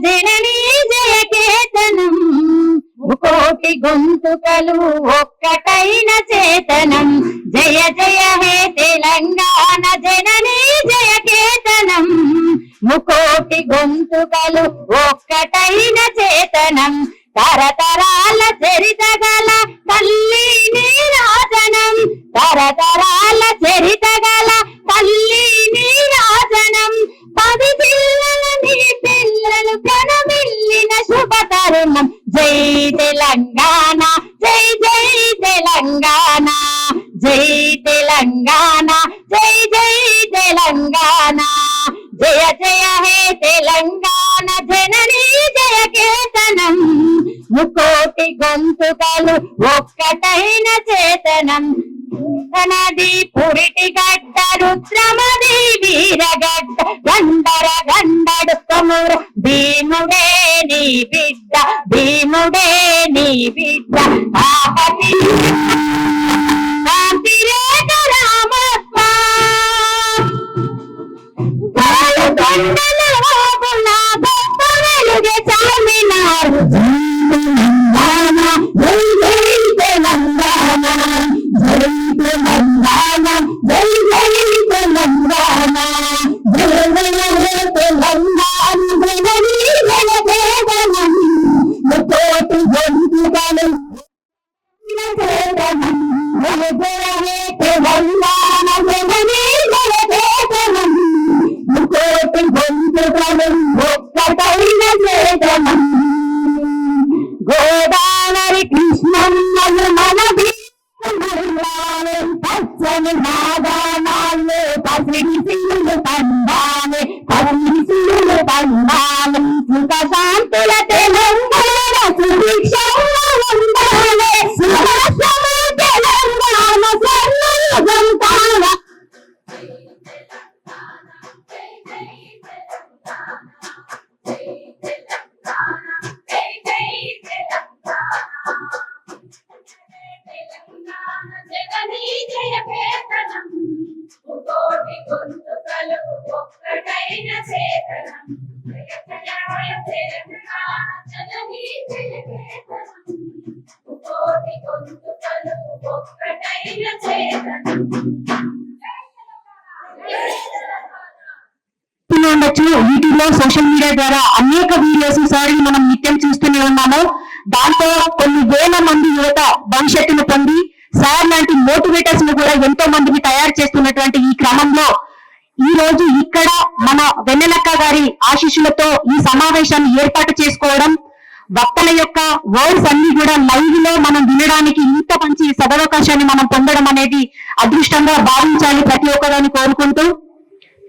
జననీ జయ కేతనం కోటి గొంతుకలు ఒక్కటైన చేతనం జయ జయ హే తెలంగాణ జననీ జయ కేతనం ముకోటి గొంతుకలు ఒక్కటైన చేతనం తరతరాల చరిత గల తల్లి నీరాజనం తరతరాల చరిత గల తల్లి నీరాజనం 10 పిల్లల నీ పిల్లలు కనమిల్లిన శుభ తరుణం జై తెలంగాణ జై జై తెలంగాణ జై తెలంగాణ జై జై తెలంగాణ జయ జయ హే తెలంగాణ జననీ జయ కేతనం ముకోటి గొంతుకలు ఒక్కటైన చేతనం నది పురిటి గడ్డ రుద్రమది వీరగడ్డ గండర గండడు కొముర భీముడే నీ బిడ్డ భీముడే నీ బిడ్డ ఆపతి కాంతిరేఖ రామప్ప వెలుగే చామినారు జై జై తెలంగాణ జై తెలంగాణ జై జై తెలంగాణ జయ జయ తెలంగాణ జననీ జయ కేతనం ముకోటి గొంతుకలు చేతనం జయ జయ హే తెలంగాణ జననీ జయ కేతనం ముకోటి గొంతుకలు ఒక్కటైన చేతనం గోదావరి కృష్ణమ్మలు మన పచ్చని నాదానాలు పసిడి సిల్లు పండాలి పసిడి సిల్లు పండాలి సుఖ శాంతుల తెలంగాణ సుభిక్షంగా ఉండాలి సుభాషము తెలంగాణ స్వర్ణయుగంతాల జననీ జయ కేతనం ముకోటి గొంతుకలు ఒక్కటైన చేతనం జయ జయ తెలంగాణ జననీ జయ కేతనం ముకోటి గొంతుకలు ఒక్కటైన చేతనం ఉండొచ్చు. యూట్యూబ్ లో సోషల్ మీడియా ద్వారా అనేక వీడియోస్ సార్ మనం నిత్యం చూస్తూనే ఉన్నాము. దాంతో కొన్ని వేల మంది యువత భవిష్యత్తును పొంది సార్ లాంటి మోటివేటర్స్ ను కూడా ఎంతో మందిని తయారు చేస్తున్నటువంటి ఈ క్రమంలో ఈ రోజు ఇక్కడ మన వెన్నెలక్క గారి ఆశీస్సులతో ఈ సమావేశాన్ని ఏర్పాటు చేసుకోవడం, వక్తల యొక్క వర్డ్స్ అన్ని కూడా లైవ్ లో మనం వినడానికి ఇంత మంచి సదవకాశాన్ని మనం పొందడం అనేది అదృష్టంగా భావించాలి ప్రతి ఒక్కరిని కోరుకుంటూ,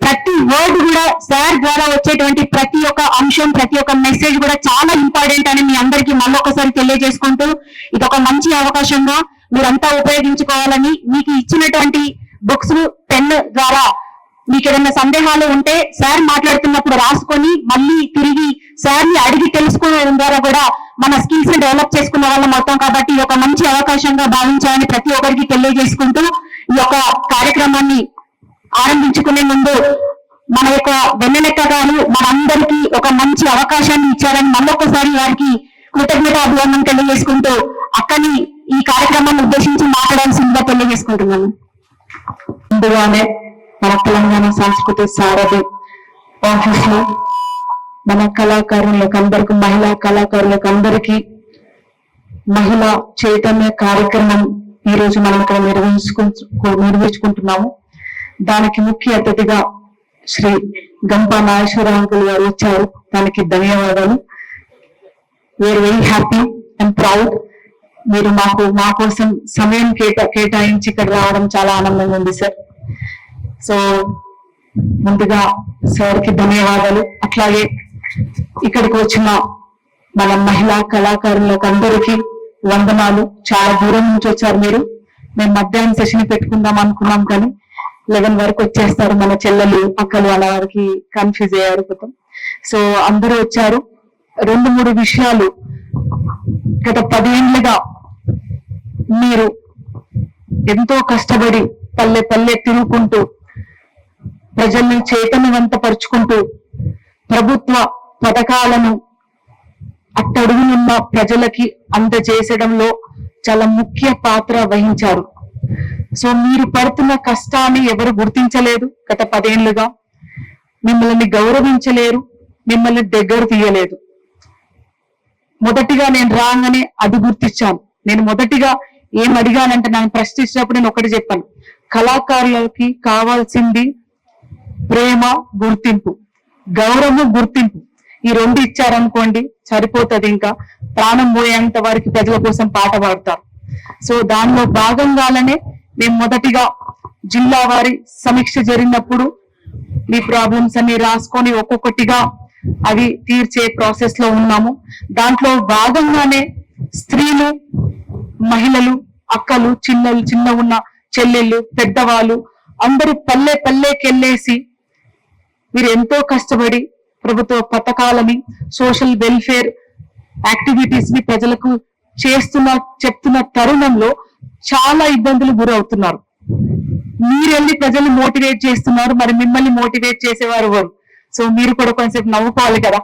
ప్రతి వర్డ్ కూడా సార్ ద్వారా వచ్చేటువంటి ప్రతి ఒక్క అంశం ప్రతి ఒక్క మెసేజ్ కూడా చాలా ఇంపార్టెంట్ అని మీ అందరికీ మళ్ళొకసారి తెలియజేసుకుంటూ, ఇది ఒక మంచి అవకాశంగా మీరంతా ఉపయోగించుకోవాలని, మీకు ఇచ్చినటువంటి బుక్స్ పెన్ ద్వారా మీకు ఏదైనా సందేహాలు ఉంటే సార్ మాట్లాడుతున్నప్పుడు రాసుకొని మళ్ళీ తిరిగి సార్ ని అడిగి తెలుసుకోవడం ద్వారా కూడా మన స్కిల్స్ ని డెవలప్ చేసుకున్న వాళ్ళం అవుతాం. కాబట్టి ఒక మంచి అవకాశంగా భావించాలని ప్రతి ఒక్కరికి తెలియజేసుకుంటూ ఈ యొక్క కార్యక్రమాన్ని ఆరంభించుకునే ముందు మన యొక్క వెన్నెలక్క గారు మనందరికీ ఒక మంచి అవకాశాన్ని ఇచ్చారని మళ్ళొకసారి వారికి కృతజ్ఞత అభివందనం తెలియజేసుకుంటూ అక్కని ఈ కార్యక్రమాన్ని ఉద్దేశించి మాట్లాడాల్సిందిగా తెలియజేసుకుంటున్నాను. ముందుగానే మన తెలంగాణ సంస్కృతి సారథి ఆఫీస్ లో మన కళాకారులకు అందరికీ, మహిళా కళాకారులకు అందరికీ మహిళా చైతన్య కార్యక్రమం ఈ రోజు మనం ఇక్కడ నిర్వహించుకుంటున్నాము. దానికి ముఖ్య అతిథిగా శ్రీ గంపా నాగేశ్వర అంకుల్ గారు వచ్చారు. దానికి ధన్యవాదాలు. We are very happy and proud. మీరు మా కోసం సమయం కేటాయించి ఇక్కడ రావడం చాలా ఆనందంగా ఉంది సార్. సో ముందుగా సార్ కి ధన్యవాదాలు. అట్లాగే ఇక్కడికి వచ్చిన మన మహిళా కళాకారులకు అందరికీ వందనాలు. చాలా దూరం నుంచి వచ్చారు మీరు. మేము మధ్యాహ్నం సెషన్ పెట్టుకుందాం అనుకున్నాం కానీ 11 వరకు వచ్చేస్తారు మన చెల్లెలు అక్కలు, అలా వారికి కన్ఫ్యూజ్ అయ్యారు కొంచెం. సో అందరూ వచ్చారు. 2-3 విషయాలు గత 10 ఏళ్లుగా మీరు ఎంతో కష్టపడి పల్లె పల్లె తిరుగుకుంటూ ప్రజల్ని చైతన్యవంతపరుచుకుంటూ ప్రభుత్వ పథకాలను అట్టడుగునున్న ప్రజలకి అందజేసడంలో చాలా ముఖ్య పాత్ర వహించారు. సో మీరు పడుతున్న కష్టాన్ని ఎవరు గుర్తించలేదు. గత 10 ఏళ్లుగా మిమ్మల్ని గౌరవించలేరు, మిమ్మల్ని దగ్గర తీయలేదు. మొదటిగా నేను రాగానే అది గుర్తించాను. నేను మొదటిగా ఏం అడిగానంటే, నన్ను ప్రశ్నించినప్పుడు నేను ఒకటి చెప్పాను, కళాకారులకి కావాల్సింది ప్రేమ, గుర్తింపు, గౌరవం, గుర్తింపు. ఈ 2 ఇచ్చారనుకోండి సరిపోతుంది. ఇంకా ప్రాణం పోయేంత వరకు ప్రజల కోసం పాట పాడతారు. సో దానిలో భాగంగానే మేము మొదటిగా జిల్లా వారి సమీక్ష జరిగినప్పుడు మీ ప్రాబ్లమ్స్ అన్ని రాసుకొని ఒక్కొక్కటిగా అవి తీర్చే ప్రాసెస్ లో ఉన్నాము. దాంట్లో భాగంగానే స్త్రీలు, మహిళలు, అక్కలు, చిన్న ఉన్న చెల్లెళ్ళు, పెద్దవాళ్ళు అందరూ పల్లెకెళ్ళేసి మీరు ఎంతో కష్టపడి ప్రభుత్వ పథకాలని, సోషల్ వెల్ఫేర్ యాక్టివిటీస్ ని ప్రజలకు చెప్తున్న తరుణంలో చాలా ఇబ్బందులు గురవుతున్నారు. మీరు వెళ్ళి ప్రజల్ని మోటివేట్ చేస్తున్నారు, మరి మిమ్మల్ని మోటివేట్ చేసేవారు ఎవరు? సో మీరు కూడా కొంచెం నవ్వుకోవాలి కదా.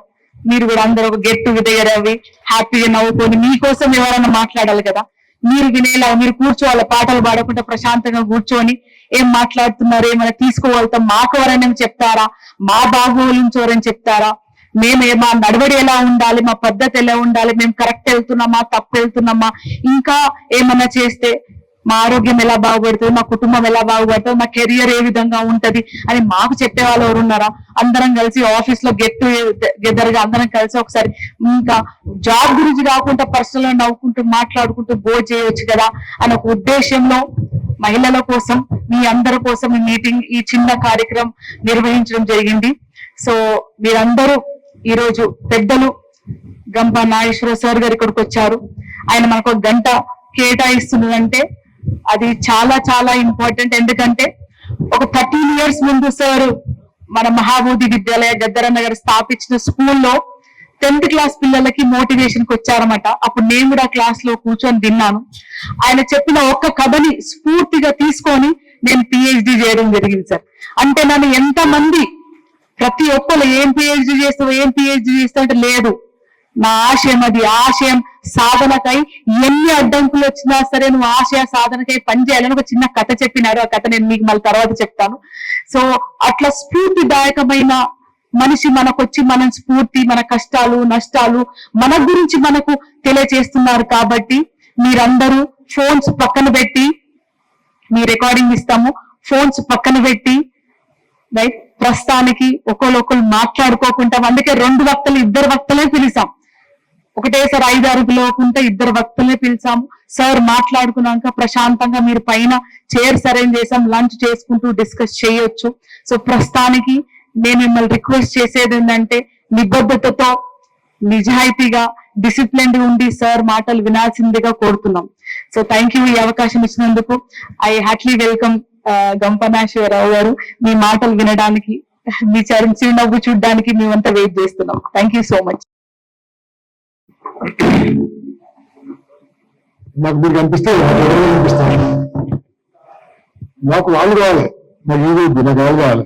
మీరు కూడా అందరూ ఒక గెట్ టుగెదర్ అవి హ్యాపీగా నవ్వుకొని మీకోసం ఎవరైనా మాట్లాడాలి కదా. మీరు వినేలా మీరు కూర్చోవాలి, పాటలు పాడకుండా ప్రశాంతంగా కూర్చొని ఏం మాట్లాడుతున్నారు, ఏమైనా తీసుకోగలుగుతాం, మాకు ఎవరైనా చెప్తారా, మా బాగోగురించి ఎవరైనా చెప్తారా, మా నడవడి ఎలా ఉండాలి, మా పద్ధతి ఎలా ఉండాలి, మేము కరెక్ట్ వెళ్తున్నామా, తప్పు వెళ్తున్నామా, ఇంకా ఏమన్నా చేస్తే మా ఆరోగ్యం ఎలా బాగుపడుతుంది, మా కుటుంబం ఎలా బాగుపడుతుంది, మా కెరియర్ ఏ విధంగా ఉంటది అని మాకు చెప్పే వాళ్ళు ఎవరు ఉన్నారా? అందరం కలిసి ఆఫీస్ లో గెట్ టుగెదర్ గా అందరం కలిసి ఒకసారి ఇంకా జాబ్ గురించి కాకుండా పర్సనల్ గా నవ్వుకుంటూ మాట్లాడుకుంటూ బోర్ చేయవచ్చు కదా అనే ఒక ఉద్దేశంలో మహిళల కోసం, మీ అందరి కోసం ఈ మీటింగ్, ఈ చిన్న కార్యక్రమం నిర్వహించడం జరిగింది. సో మీరందరూ ఈ రోజు పెద్దలు గంప నాగేశ్వర సార్ గారు ఇక్కడికి వచ్చారు. ఆయన మనకు 1 గంట కేటాయిస్తున్నారంటే అది చాలా చాలా ఇంపార్టెంట్. ఎందుకంటే ఒక 13 years ముందు సార్ మన మహాబోధి విద్యాలయ గద్దరన్న గారు స్థాపించిన స్కూల్లో 10th క్లాస్ పిల్లలకి మోటివేషన్ కి వచ్చారన్నమాట. అప్పుడు నేను కూడా క్లాస్ లో కూర్చొని విన్నాను. ఆయన చెప్పిన ఒక్క కథని స్ఫూర్తిగా తీసుకొని నేను PhD చేయడం జరిగింది సార్. అంటే నన్ను ఎంతమంది ప్రతి ఒక్కరు ఏం PhD చేస్తావు అంటే లేదు, నా ఆశయం అది. ఆశయం సాధనకై ఎన్ని అడ్డంకులు వచ్చినా సరే నువ్వు ఆశయ సాధనకై పనిచేయాలని ఒక చిన్న కథ చెప్పినారు. ఆ కథ నేను మీకు మళ్ళీ తర్వాత చెప్తాను. సో అట్లా స్ఫూర్తిదాయకమైన మనిషి మనకొచ్చి మన స్ఫూర్తి, మన కష్టాలు, నష్టాలు మన గురించి మనకు తెలియజేస్తున్నారు. కాబట్టి మీరందరూ ఫోన్స్ పక్కన పెట్టి, మీ రికార్డింగ్ ఇస్తాము, ఫోన్స్ పక్కన పెట్టి రైట్ ప్రస్తుతానికి ఒకళ్ళు మాట్లాడుకోకుండా, అందుకే 2 వక్తలు 2 వక్తలే పిలిచాం. ఒకటేసారి 5-6 పిలవకుండా 2 వక్తలే పిలిచాము. సార్ మాట్లాడుకున్నాక ప్రశాంతంగా మీరు పైన చైర్స్ అరేంజ్ చేసాం, లంచ్ చేసుకుంటూ డిస్కస్ చేయొచ్చు. సో ప్రస్తుతానికి నేను మిమ్మల్ని రిక్వెస్ట్ చేసేది ఏంటంటే నిబద్ధతతో, నిజాయితీగా, డిసిప్లిన్ ఉండి సార్ మాటలు వినాల్సిందిగా కోరుతున్నాం. సో థ్యాంక్ యూ ఈ అవకాశం ఇచ్చినందుకు. ఐ హార్ట్లీ వెల్కమ్ గంప నాగేశ్వరరావు గారు. మీ మాటలు వినడానికి, మీ చిరునవ్వు చూడడానికి మేమంతా వెయిట్ చేస్తున్నాం. Thank you so much. నాకు మీరు కనిపిస్తే కనిపిస్తాను. నాకు వాళ్ళు కావాలి, నాకు ఇది నాకు వాళ్ళు కావాలి.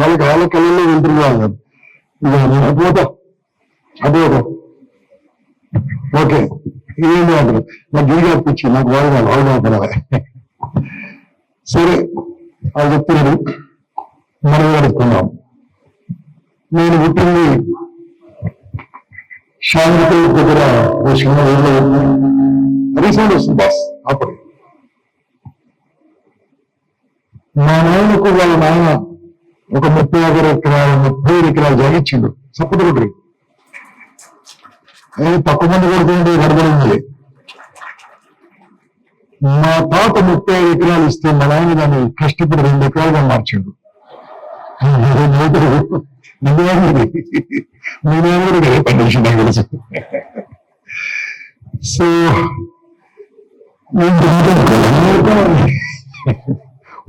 వాళ్ళ కళ్ళల్లో వెళ్తురు కావాలి. ఇక నేను పోతా అదే ఓకే. ఇదేంటి అంటారు, నాకు గిరి కనిపించి నాకు వాళ్ళు కావాలి, వాళ్ళు కావాలి. సరే వాళ్ళు చెప్తున్నారు, మనం గడుపుకున్నాం. నేను పుట్టింది శాంతి దగ్గర ఓ చిన్న ఊళ్ళో రీసెంట్ వస్తుంది బాస్. అప్పుడు మా నాయనకు వాళ్ళ నాయన ఒక 30 ఎకరాలు జాగిచ్చిండు సపోర్ట్ కొట్టి. తక్కువ మంది కొడుతుంటే గడబడింది. మా తాత 35 ఎకరాలు ఇస్తే మా నాయన దాన్ని కష్టపడి 2 ఎకరాలుగా మార్చిండు. నేను పనిచేసి నాకు తెలుసు. సో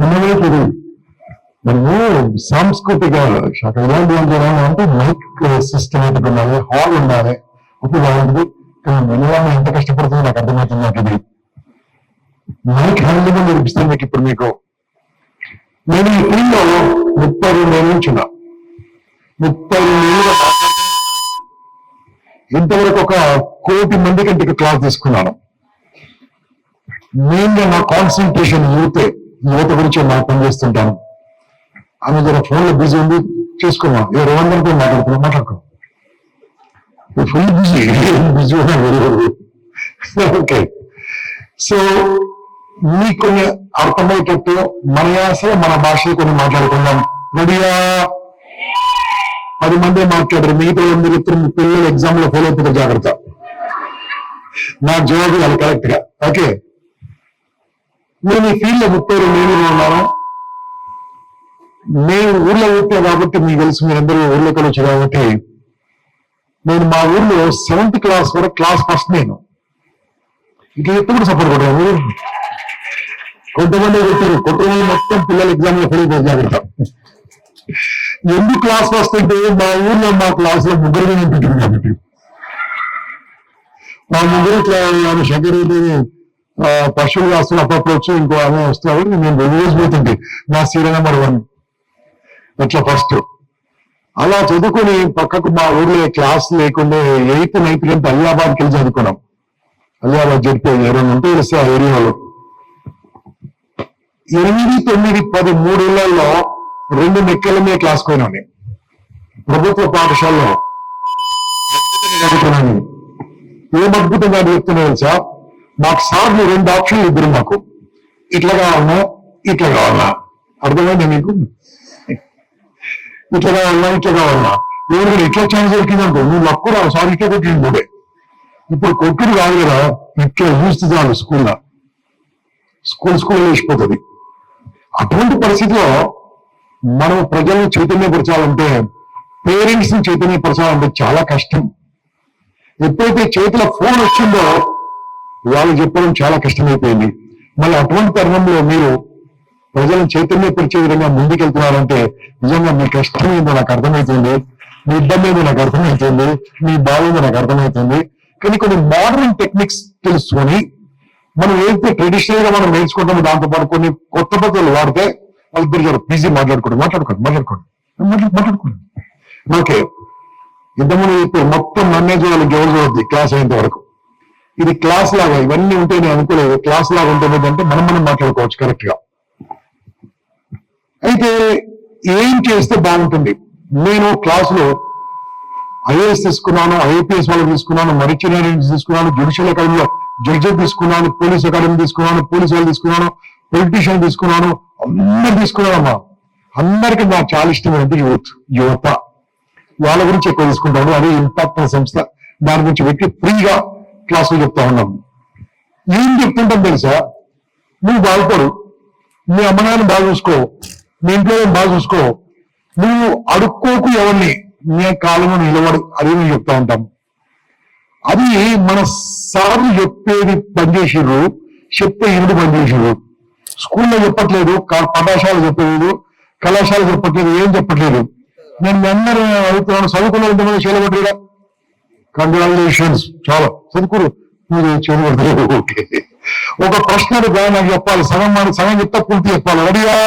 ఉన్నది మనము సాంస్కృతిక శాఖ ఎలాంటి అంటే మైక్ సిస్టమేటిక్ ఉండాలి, హాల్ ఉండాలి, అప్పుడు బాగుంటుంది. కానీ మినిమం ఎంత కష్టపడుతుందో నాకు అర్థమవుతుంది. నాకు ఇది మైక్ హ్యాండింగ్ నేర్పిస్తాను మీకు. ఇప్పుడు మీకు నేను ఈ ఫీల్డ్లో 32 ఏళ్ళు నుంచి 32 ఏళ్ళుగా మాట్లాడుతున్నాను. ఇంతవరకు 1 కోటి మంది కంటే క్లాస్ తీసుకున్నాను. మెయిన్ గా నా కాన్సన్ట్రేషన్ యువత గురించి నాకు పనిచేస్తుంటాను. ఆమె జర ఫోన్ లో బిజీ ఉంది, చేసుకున్నాం. ఎవరు అందరితో మాట్లాడుకో ఫుల్ బిజీ ఓకే. సో మీకు కొన్ని అర్థమయ్యేటట్టు మన యాసలో మన భాషలో కొన్ని మాట్లాడుకుందాం. రెడీయా? 10 మంది మాట్లాడారు, మిగతా 8 పిల్లలు ఎగ్జామ్ లో ఫెయిల్ అయిపోతే జాగ్రత్త. నా జవాబు అది కరెక్ట్ గా. ఓకే, నేను ఈ ఫీల్డ్ లో 32 ఏళ్ళు ఉన్నాను. నేను ఊర్లో ఊరితే కాబట్టి మీకు తెలుసు, మీరందరూ ఊర్లోకి వచ్చి కాబట్టి నేను మా ఊర్లో 7th క్లాస్ వరకు క్లాస్ ఫస్ట్. నేను ఇట్లా ఎప్పుడు కూడా సపోర్ట్ కొట్టాను. కొంతమంది కొట్టారు, కొంతమంది మొత్తం పిల్లలు ఎగ్జామ్ లో ఫెయిల్ అయిపోతే జాగ్రత్త. ఎందుకు క్లాస్ ఫస్ట్ అంటే మా ఊర్లో మా క్లాస్ లో ముగ్గురు పెట్టింది కాబట్టి మా ముగ్గురు ఇట్లా శంకర్ పశువులు కాస్తున్న అప్పట్లో వచ్చి ఇంకో ఆమె వస్తారు. నేను రోజు పోతుంటే నా సీరియల్ నెంబర్ 1 అట్లా ఫస్ట్. అలా చదువుకుని పక్కకు మా ఊర్లో క్లాస్ లేకుండా 8th 9th 10th అలియాబాద్కి వెళ్ళి చదువుకున్నాం. అలియాబాద్ జరిపే ఎవరైనా ఉంటే తెలిస్తే ఆ ఏరియాలో 8, 9, 10 3 ఏళ్లలో 2 మెక్కల మీద క్లాస్ పోయినాను. ప్రభుత్వ పాఠశాలలో చదువుకున్నాను. ఏం అద్భుతంగా చెప్తున్నా తెలుసా, మాకు సార్లు 2 ఆప్షన్లు ఇద్దరు. మాకు ఇట్లా కావాలన్నా ఇట్లా కావాలన్నా. అర్థమైందా మీకు? ఇట్లా కావాలన్నా ఇట్లా కావాలన్నా. ఎవరికైనా ఇట్లా ఛాన్స్ దొరికిందనుకో, నువ్వు లక్కురా సార్ ఇట్లా కొట్టింది కూడా. ఇప్పుడు కొట్టుడు కాదు కదా, ఇట్లా చూస్తే చాలు స్కూల్ వేసిపోతుంది. అటువంటి పరిస్థితిలో మనం ప్రజలను చైతన్యపరచాలంటే, పేరెంట్స్ ని చైతన్యపరచాలంటే చాలా కష్టం. ఎప్పుడైతే చేతిలో ఫోన్ వచ్చిందో వాళ్ళు చెప్పడం చాలా కష్టమైపోయింది. మళ్ళీ అటువంటి తరుణంలో మీరు ప్రజలను చైతన్యపరిచే విధంగా ముందుకెళ్తున్నారంటే నిజంగా మీ కష్టం ఏందో నాకు అర్థమవుతుంది, మీ ఇబ్బంది ఏందో నాకు అర్థమవుతుంది, మీ బాధ ఏందో నాకు అర్థమవుతుంది. కానీ కొన్ని మోడర్న్ టెక్నిక్స్ తెలుసుకొని మనం ఏదైతే ట్రెడిషనల్ గా మనం నేర్చుకుంటామో దాంతోపాటు కొన్ని కొత్త పద్ధతులు వాడితే వాళ్ళిద్దరు బిజీ మాట్లాడుకోండి. ఓకే, ఇంతకుముందు చెప్పి మొత్తం నన్నే చూడాలి, ఎవరు చూడద్ది క్లాస్ అయ్యేంత వరకు. ఇది క్లాస్ లాగా, ఇవన్నీ ఉంటే నేను అనుకోలేదు క్లాస్ లాగా ఉంటుంది అంటే మనం మాట్లాడుకోవచ్చు కరెక్ట్ గా. అయితే ఏం చేస్తే బాగుంటుంది? నేను క్లాసులో ఐఏఎస్ తీసుకున్నాను, ఐఏపీఎస్ వాళ్ళు తీసుకున్నాను, మరిచినరీ తీసుకున్నాను, జ్యుడిషియల్ అకాడమీలో జడ్జి తీసుకున్నాను, పోలీస్ అకాడమీ తీసుకున్నాను, పోలీస్ వాళ్ళు తీసుకున్నాను, పొలిటీషియన్ తీసుకున్నాను, అందరు తీసుకున్నానమ్మా. అందరికీ నాకు చాలా ఇష్టమైనది యువత. వాళ్ళ గురించి ఎక్కువ తీసుకుంటాను. అదే ఇంపాక్ట్ సంస్థ, దాని గురించి పెట్టి ఫ్రీగా క్లాసులు చెప్తా ఉన్నాము. ఏం చెప్తుంటాం తెలుసా? నువ్వు బాగుపడు, మీ అమ్మ నాన్న బాగా చూసుకో, మీ ఇంట్లో బాగా చూసుకో, నువ్వు అడుక్కోకు ఎవరిని, నీ కాలంలో నిలబడు, అది మేము చెప్తా ఉంటాం. అది మన సార్లు చెప్పేది పనిచేసిర్రు, చెప్తే ఇంటి పనిచేసిర్రు. స్కూల్లో చెప్పట్లేదు, పాఠశాల చెప్పలేదు, కళాశాల చెప్పట్లేదు, ఏం చెప్పట్లేదు. నేను మీ అందరూ అడుగుతున్నాను, చదువుకున్న ఇంతమంది చేయబడ్డా కంగ్రాచులేషన్స్, చాలా చదువుకురు, మీరు చేయబడతారు. ఓకే, ఒక ప్రశ్న నాకు చెప్పాలి, సగం చెప్తా పూర్తి చెప్పాలి. రెడీయా?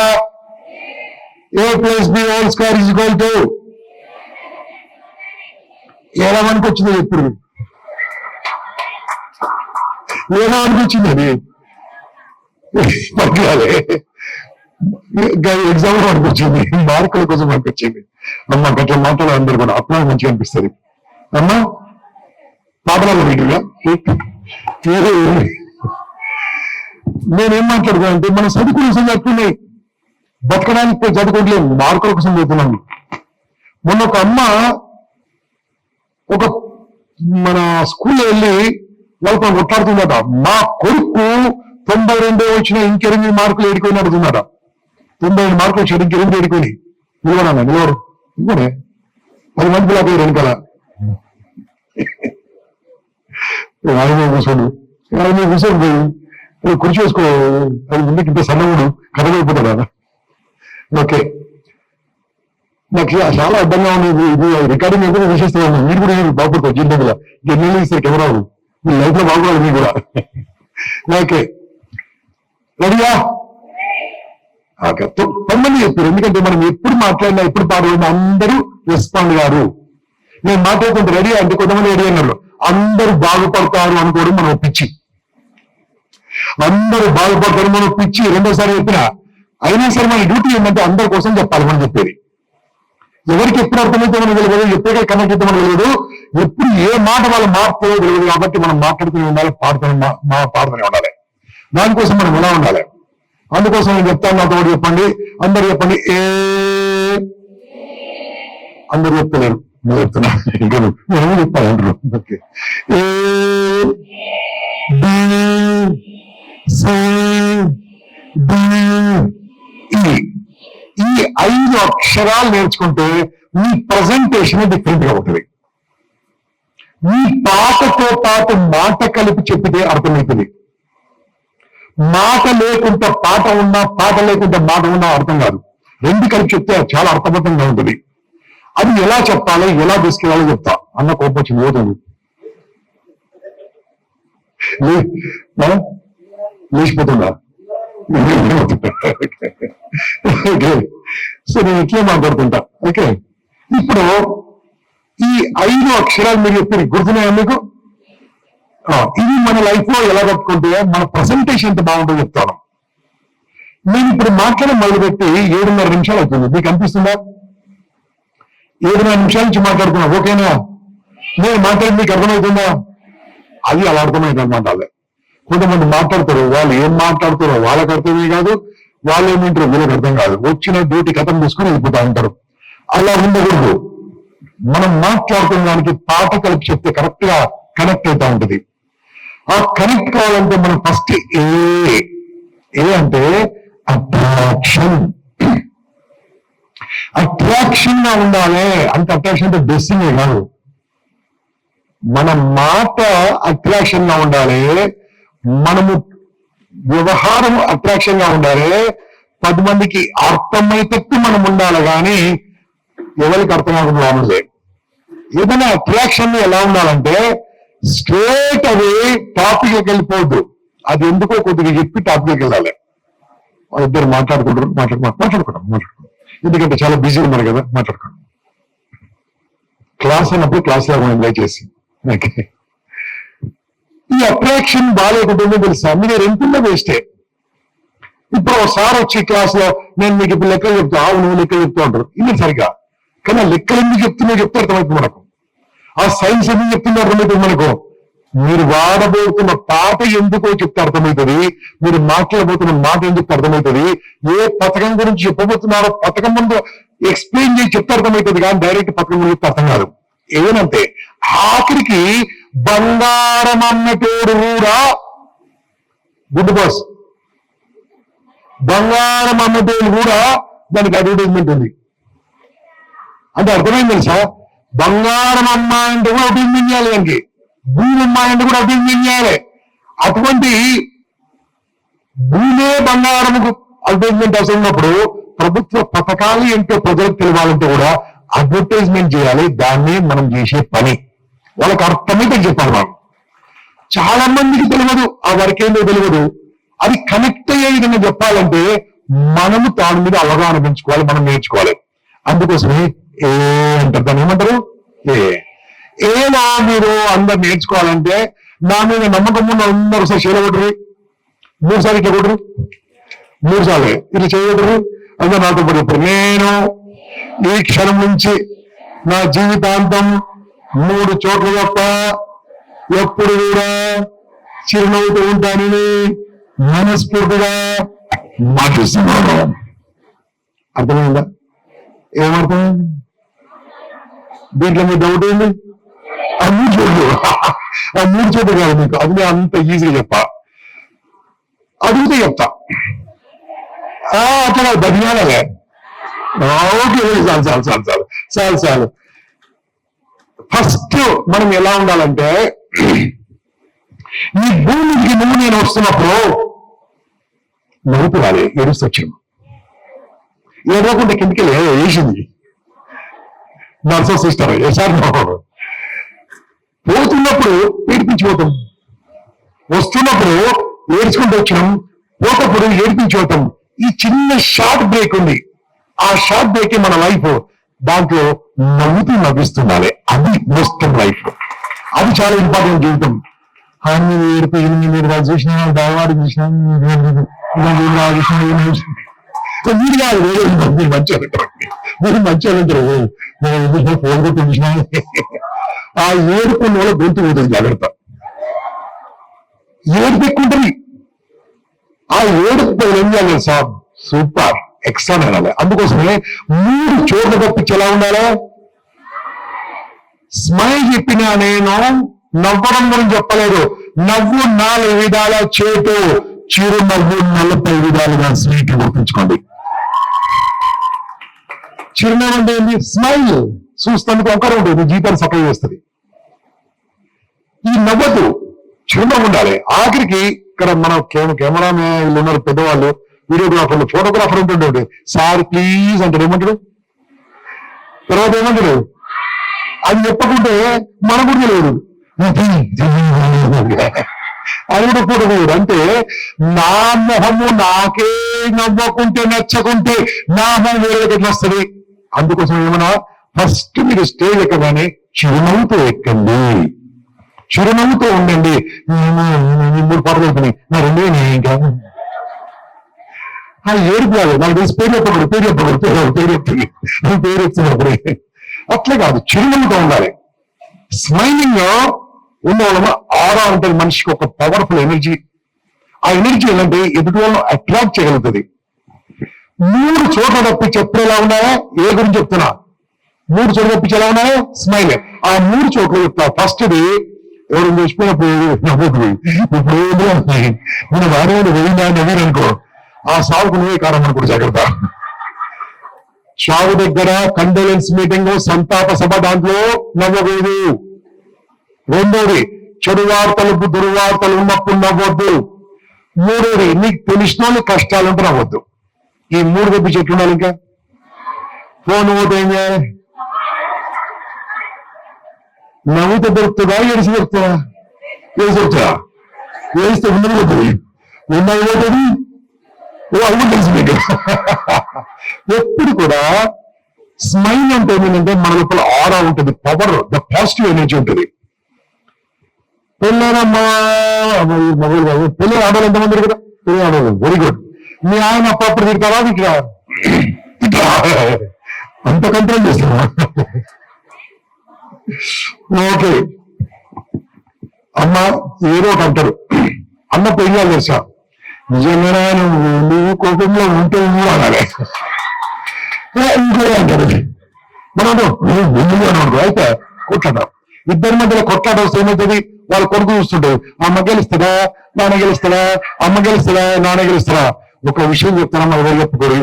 A+B² ఎలా మనకి వచ్చిందో ఎప్పుడు ఏదో అనిపించింది. అది పట్టాలి ఎగ్జామ్ లో అనిపించింది, మార్కుల కోసం అనిపించింది. అమ్మ గట్ల మాటలు అందరూ కూడా అట్లా మంచిగా అనిపిస్తుంది. అమ్మా పాటలలో వీటిగా నేనేం మాట్లాడుతానంటే, మన చదువుకునే చదువుకున్నాయి, బతకడానికి చదువుకోవట్లేదు, మార్కుల కోసం పోతున్నాను. మొన్న ఒక అమ్మ మన స్కూల్లో వెళ్ళి వాళ్ళతో కొట్లాడుతుందట, మా కొడుకు 92 వచ్చిన ఇంకెనిమిది మార్కులు ఏడుకొని అడుగుతుందట. 95 మార్కులు వచ్చాడు, ఇంకెనిమిది ఏడుకొని. నిలవడు ఇంకోనే 10 మంది పిల్లలు వెనకాల ఆయన కూర్చొని పోయి కుర్చీ వేసుకో, అది ముందుకు ఇంత సన్నగుడు కథమైపోతాడు కదా. ఓకే, నాకు చాలా అడ్డంగా ఉంది. ఇది రికార్డింగ్ అయితే విశేషంగా మీరు కూడా బాగుపడతారు. జీవితంలో ఎన్ని ఇస్తారు కెమెరాలు, మీ లైఫ్ లో బాగుపడాలి మీరు కూడా. ఓకే, రెడీయా? ఓకే, 10 మంది చెప్పారు. ఎందుకంటే మనం ఎప్పుడు మాట్లాడినా, ఎప్పుడు పాడైనా అందరూ రెస్పాండ్ గారు. నేను మాట్లాడుకుంటే రెడీ అంటే కొంతమంది రెడీ అన్నారు. అందరూ బాగుపడతారు అనుకోవడం మనం పిచ్చి. అందరూ బాగుపడతారు మనం పిచ్చి. రెండోసారి చెప్పిన అయినా సరే మన డ్యూటీ ఏంటంటే అందరి కోసం చెప్పాలి మనం చెప్పేది. ఎవరికి ఎప్పుడు అర్థమైతే మనకు తెలియదు, ఎప్పుడే కనెక్ట్ అయితే మనకు తెలియదు, ఎప్పుడు ఏ మాట వాళ్ళు మారుతుందో తెలియదు. కాబట్టి మనం మాట్లాడుతూనే ఉండాలి, పాడుతూనే ఉండాలి. దానికోసం మనం ఎలా ఉండాలి? అందుకోసం నేను చెప్తాను, నాతో ఒకటి చెప్పండి, అందరు చెప్పండి. అందరు చెప్తలేరు, నేను చెప్తున్నా. ఇంకా నేను చెప్తాను అంటారు. ఓకే. ఈ 5 అక్షరాలు నేర్చుకుంటే మీ ప్రజెంటేషన్ డిఫరెంట్ గా ఉంటుంది. మీ పాటతో పాటు మాట కలిపి చెప్పితే అర్థమవుతుంది. మాట లేకుండా పాట ఉన్నా, పాట లేకుండా మాట ఉన్నా అర్థం కాదు. రెండు కలిపి చెప్తే చాలా అర్థవంతంగా ఉంటుంది. అది ఎలా చెప్పాలి, ఎలా తీసుకెళ్ళాలో చెప్తా. అన్న కోపం వచ్చింది, పోతుంది లేచిపోతుందా? సో నేను ఇట్లే మాట్లాడుతుంటా. ఓకే, ఇప్పుడు ఈ 5 అక్షరాలు మీరు చెప్పి గుర్తున్నాయా మీకు? ఇది మన లైఫ్ లో ఎలా కట్టుకుంటే మన ప్రజెంటేషన్ ఎంత బాగుంటుందో చెప్తాను. నేను ఇప్పుడు మాట్లాడడం మొదలుపెట్టి 7:30 నిమిషాలు అవుతుంది. మీకు అనిపిస్తుందా? 7:30 నిమిషాల నుంచి మాట్లాడుతున్నా. ఓకేనా? నేను మాట్లాడి మీకు అర్థమవుతుందా? అది అలా అర్థమైంది అనమాట. అదే కొంతమంది మాట్లాడతారు, వాళ్ళు ఏం మాట్లాడుతారో వాళ్ళకి అర్థమే కాదు, వాళ్ళు ఏమింటారో వీళ్ళకి అర్థం కాదు. వచ్చిన డ్యూటీ కథం తీసుకుని వెళ్ళిపోతా ఉంటారు. అలా ఉండకూడదు. మనం మాట్లాడుతున్న దానికి పాట కలిపి చెప్తే కరెక్ట్ గా కనెక్ట్ అవుతా ఉంటుంది. ఆ కనెక్ట్ కావాలంటే మనం ఫస్ట్ ఏ అంటే అట్రాక్షన్. అట్రాక్షన్ గా ఉండాలి. అంత అట్రాక్షన్ అంటే డ్రెస్సింగే కాదు, మన మాట అట్రాక్షన్ గా ఉండాలి, మనము వ్యవహారం అట్రాక్షన్ గా ఉండాలి, 10 మందికి అర్థమయ్యేటట్టు మనం ఉండాలి. కానీ ఎవరికి అర్థం కాకుండా లాభం లేదు. ఏదైనా అట్రాక్షన్ ఎలా ఉండాలంటే స్ట్రేట్ అవే టాపిక్ వెళ్ళిపోవద్దు. అది ఎందుకో కొద్దిగా చెప్పి టాపిక్ వెళ్ళాలి. వాళ్ళిద్దరు మాట్లాడుకుంటాం. ఎందుకంటే చాలా బిజీ ఉన్నారు కదా, మాట్లాడుకోండి. క్లాస్ అన్నప్పుడు క్లాస్ లాగా ఎంజాయ్ చేసి. ఈ అట్రాక్షన్ బాగాలేకుంటుందో తెలుసా? మీరు ఎంతుందో వేస్టే. ఇప్పుడు ఒకసారి వచ్చి క్లాస్ లో నేను మీకు ఇప్పుడు లెక్కలు చెప్తా, నువ్వు లెక్కలు చెప్తూ ఉంటారు. ఇది సరిగా. కానీ ఆ లెక్కలు ఎందుకు చెప్తే అర్థమవుతుంది మనకు. ఆ సైన్స్ ఎందుకు చెప్తుందో అర్థమవుతుంది మనకు. మీరు వాడబోతున్న పాట ఎందుకో చెప్తే అర్థమవుతుంది, మీరు మాట్లాడబోతున్న మాట ఎందుకు అర్థమవుతుంది, ఏ పథకం గురించి చెప్పబోతున్నారో పథకం ముందు ఎక్స్ప్లెయిన్ చేసి చెప్తే అర్థమవుతుంది. కానీ డైరెక్ట్ పథకం గురించి చెప్తే అర్థం కాదు. ఏనంటే ఆఖరికి బంగారం అన్నటోడు కూడా గుడ్ బాస్, బంగారం అన్నటోడు కూడా దానికి అడ్వర్టైజ్మెంట్ ఉంది. అంటే అర్థమైంది తెలుసా? బంగారం అమ్మాయంటే కూడా అడ్వర్టైజ్మెంట్ చేయాలి, దానికి భూమి అమ్మాయంటే కూడా అడ్వర్టైజ్మెంట్ చేయాలి. అటువంటి భూమే బంగారముకు అడ్వర్టైజ్మెంట్ అవసరం ఉన్నప్పుడు ప్రభుత్వ పథకాలు ఏంటో ప్రజలకు తెలియాలంటే కూడా అడ్వర్టైజ్మెంట్ చేయాలి. దాన్ని మనం చేసే పని వాళ్ళకి అర్థమైతే చెప్పాలి. మనం చాలా మందికి తెలియదు, ఆ వర్క్ ఏంటో తెలియదు. అది కనెక్ట్ అయ్యే విధంగా చెప్పాలంటే మనము దాని మీద అవగాహన పెంచుకోవాలి, మనం నేర్చుకోవాలి. అందుకోసమే అంటారు, దాన్ని ఏమంటారు? ఏనా మీరు అందరు నేర్చుకోవాలంటే నా మీద నమ్మకం ఉన్న అందరూ ఒకసారి చేయగొట్టరు, 3 సార్లు ఇట్లా కొట్టరు, 3 సార్లు ఇట్లా చేయగొట్టరు. అందరూ నాతో పాటు ఇప్పుడు నేను ఈ క్షణం నుంచి నా జీవితాంతం 3 చోట్ల తప్ప ఎప్పుడు కూడా చిరునవ్వుతూ ఉంటానని మనస్ఫూర్తిగా మాటిస్తున్నాను. అర్థమైందా? ఏమర్థమైంది? దీంట్లో మీ డౌట్ ఏంది? ఆ 3 చోట్ల కాదు మీకు, అది అంత ఈజీగా చెప్పా, అడిగితే చెప్తా. అట్లా ధన్యాలే. ఓకే, చాలు. ఫస్ట్ మనం ఎలా ఉండాలంటే, ఈ భూమికి ముందు నేను వస్తున్నప్పుడు నవ్వుతూ రాలి, ఏడుస్తూ వచ్చాను. ఏడవకుండా కిందకి వేసింది నర్సో సిస్టర్. సార్ పోతున్నప్పుడు ఏడిపించిపోతాం, వస్తున్నప్పుడు ఏడ్చుకుంటూ వచ్చినాం, పోతప్పుడు ఏడిపించిపోతాం. ఈ చిన్న షార్ట్ బ్రేక్ ఉంది, ఆ షార్ట్ బ్రేక్ మన లైఫ్. దాంట్లో నవ్వుతూ నవ్విస్తుండాలి. అది మోస్ట్ లైఫ్. అది చాలా ఇంపార్టెంట్ జీవితం. అన్ని ఏడుపు మీరు వాళ్ళు చూసినా దయవాడు చూసినా మీరు కాదు మీరు మంచిగా ఉంటారు, మీరు మంచిగా ఉంటారు. ఫోన్ కొట్టి చూసినా ఆ ఏడుపు వాళ్ళ గొంతు పోతుంది. జాగ్రత్త, ఏడుపు ఎక్కువ ఉంటుంది. ఆ ఏడుపు ఏం చేయాలి సార్? సూపర్ ఎక్స్ట్రా అనాలి. అందుకోసమే 3 చోట్ల తప్పించి ఎలా ఉండాలి? స్మైల్ చెప్పినా నేను నవ్వడం గురించి చెప్పలేదు. నవ్వు 4 విధాల చేటు, చిరునవ్వు 40 విధాలుగా స్వీట్ గుర్తుంచుకోండి. చిరునవ్వు అంటే ఏంటి? స్మైల్. చూస్తానికి ఒకరు ఉంటుంది, జీవితాన్ని చక్కగా చేస్తుంది. ఈ నవ్వదు, చిరునవ్వు ఉండాలి. ఆఖరికి ఇక్కడ మన కెమెరామెన్ ఉన్నారు, పెద్దవాళ్ళు, వీడియోగ్రాఫర్లు, ఫోటోగ్రాఫర్ ఉంటుండే, సార్ ప్లీజ్ అంటాడు. ఏమంటాడు? తర్వాత ఏమంటాడు? అది చెప్పకుంటే మన కూడా తెలియదు. అది కూడా ఫోటో. అంటే నా మొహము నాకే నవ్వకుంటే, నచ్చకుంటే నా మొహం వేరే ఎట్లా వస్తుంది? అందుకోసం ఏమన్నా ఫస్ట్ మీరు స్టేజ్ ఎక్కగానే చిరునవ్వుతో ఎక్కండి, చిరునవ్వుతో ఉండండి. 3 పాటలు అవుతున్నాయి, నా 2 ఇంకా ఏడుపు కాదు. నాకు తెలిసి పేరు చెప్పకూడదు, పేరు చెప్తుంది, పేరు వచ్చినప్పుడు అట్లే కాదు, చిరునవ్వుతో ఉండాలి. స్మైలింగ్ లో ఉండడం ఆరా ఉంటుంది. మనిషికి ఒక పవర్ఫుల్ ఎనర్జీ. ఆ ఎనర్జీ ఏంటంటే ఎదుటి వాళ్ళను అట్రాక్ట్ చేయగలుగుతుంది. 3 చోట్ల తప్పించి ఎప్పుడు ఎలా ఉన్నాయో ఏ గురించి చెప్తున్నా. 3 చోట్ల తప్పించి ఎలా ఉన్నాయో స్మైల్. ఆ 3 చోట్ల చెప్తా. ఫస్ట్ది ఎవరు చచ్చిపోయినప్పుడు నవ్వుతుంది. ఇప్పుడు నేను వాడేవాడు వెళ్ళిందా నవ్వారు అనుకో, ఆ సాగుకు నువ్వే కారణం అనుకో. జాగ్రత్త. చావు దగ్గర కండోలెన్స్ మీటింగ్, సంతాప సభ, దాంట్లో నవ్వకూడదు. 2వది చెడు వార్తలు, దుర్వార్తలు ఉన్నప్పుడు నవ్వద్దు. 3వది నీకు తెలిసిన వాళ్ళు కష్టాలు ఉంటే నవ్వద్దు. ఈ 3 తప్పించి ఎట్లుండాలి? ఇంకా ఫోన్ పోతే ఏం చేయాలి? నవ్వుతో దొరుకుతుందా? ఏడిసి దొరుకుతుందా? ఏడిసి దొరుకుతుందా? ఏడిస్తే ఉన్నది పోతుంది, ఉన్నది పోతుంది. అది తెలుసు మీకు. ఎప్పుడు కూడా స్మైల్ అంటే ఏమిటంటే మన లోపల ఆరా ఉంటుంది, పవర్, ద పాజిటివ్ ఎనర్జీ ఉంటుంది. పెళ్ళైనమ్మా మొబైల్ కాదు, పెళ్ళి ఆడవాళ్ళు ఎంతమంది కదా? పెళ్ళి ఆడవాళ్ళు వెరీ గుడ్. మీ ఆయన అప్పుడప్పుడు తిడతారా? ఇట్లా ఇట్లా అంత కంట్రోల్ చేస్తున్నా. ఓకే అమ్మ ఏదో ఒకటి అంటారు. అన్న పెళ్ళి చేసా, నిజంగా నువ్వు కోపంలో ఉంటే అనాలి. ఇంకో అంటారు మనం అనుకో, అయితే కొట్లాడతాం. 2 మధ్యలో కొట్లాట వస్తే ఏమవుతుంది? వాళ్ళ కొడుకు చూస్తుంటారు, అమ్మ గెలుస్తుందా నాన్న గెలుస్తాడా, అమ్మ గెలుస్తుందా నాన్న గెలుస్తాడా. ఒక విషయం చెప్తారా, మన ఎవరు చెప్పుకోరు.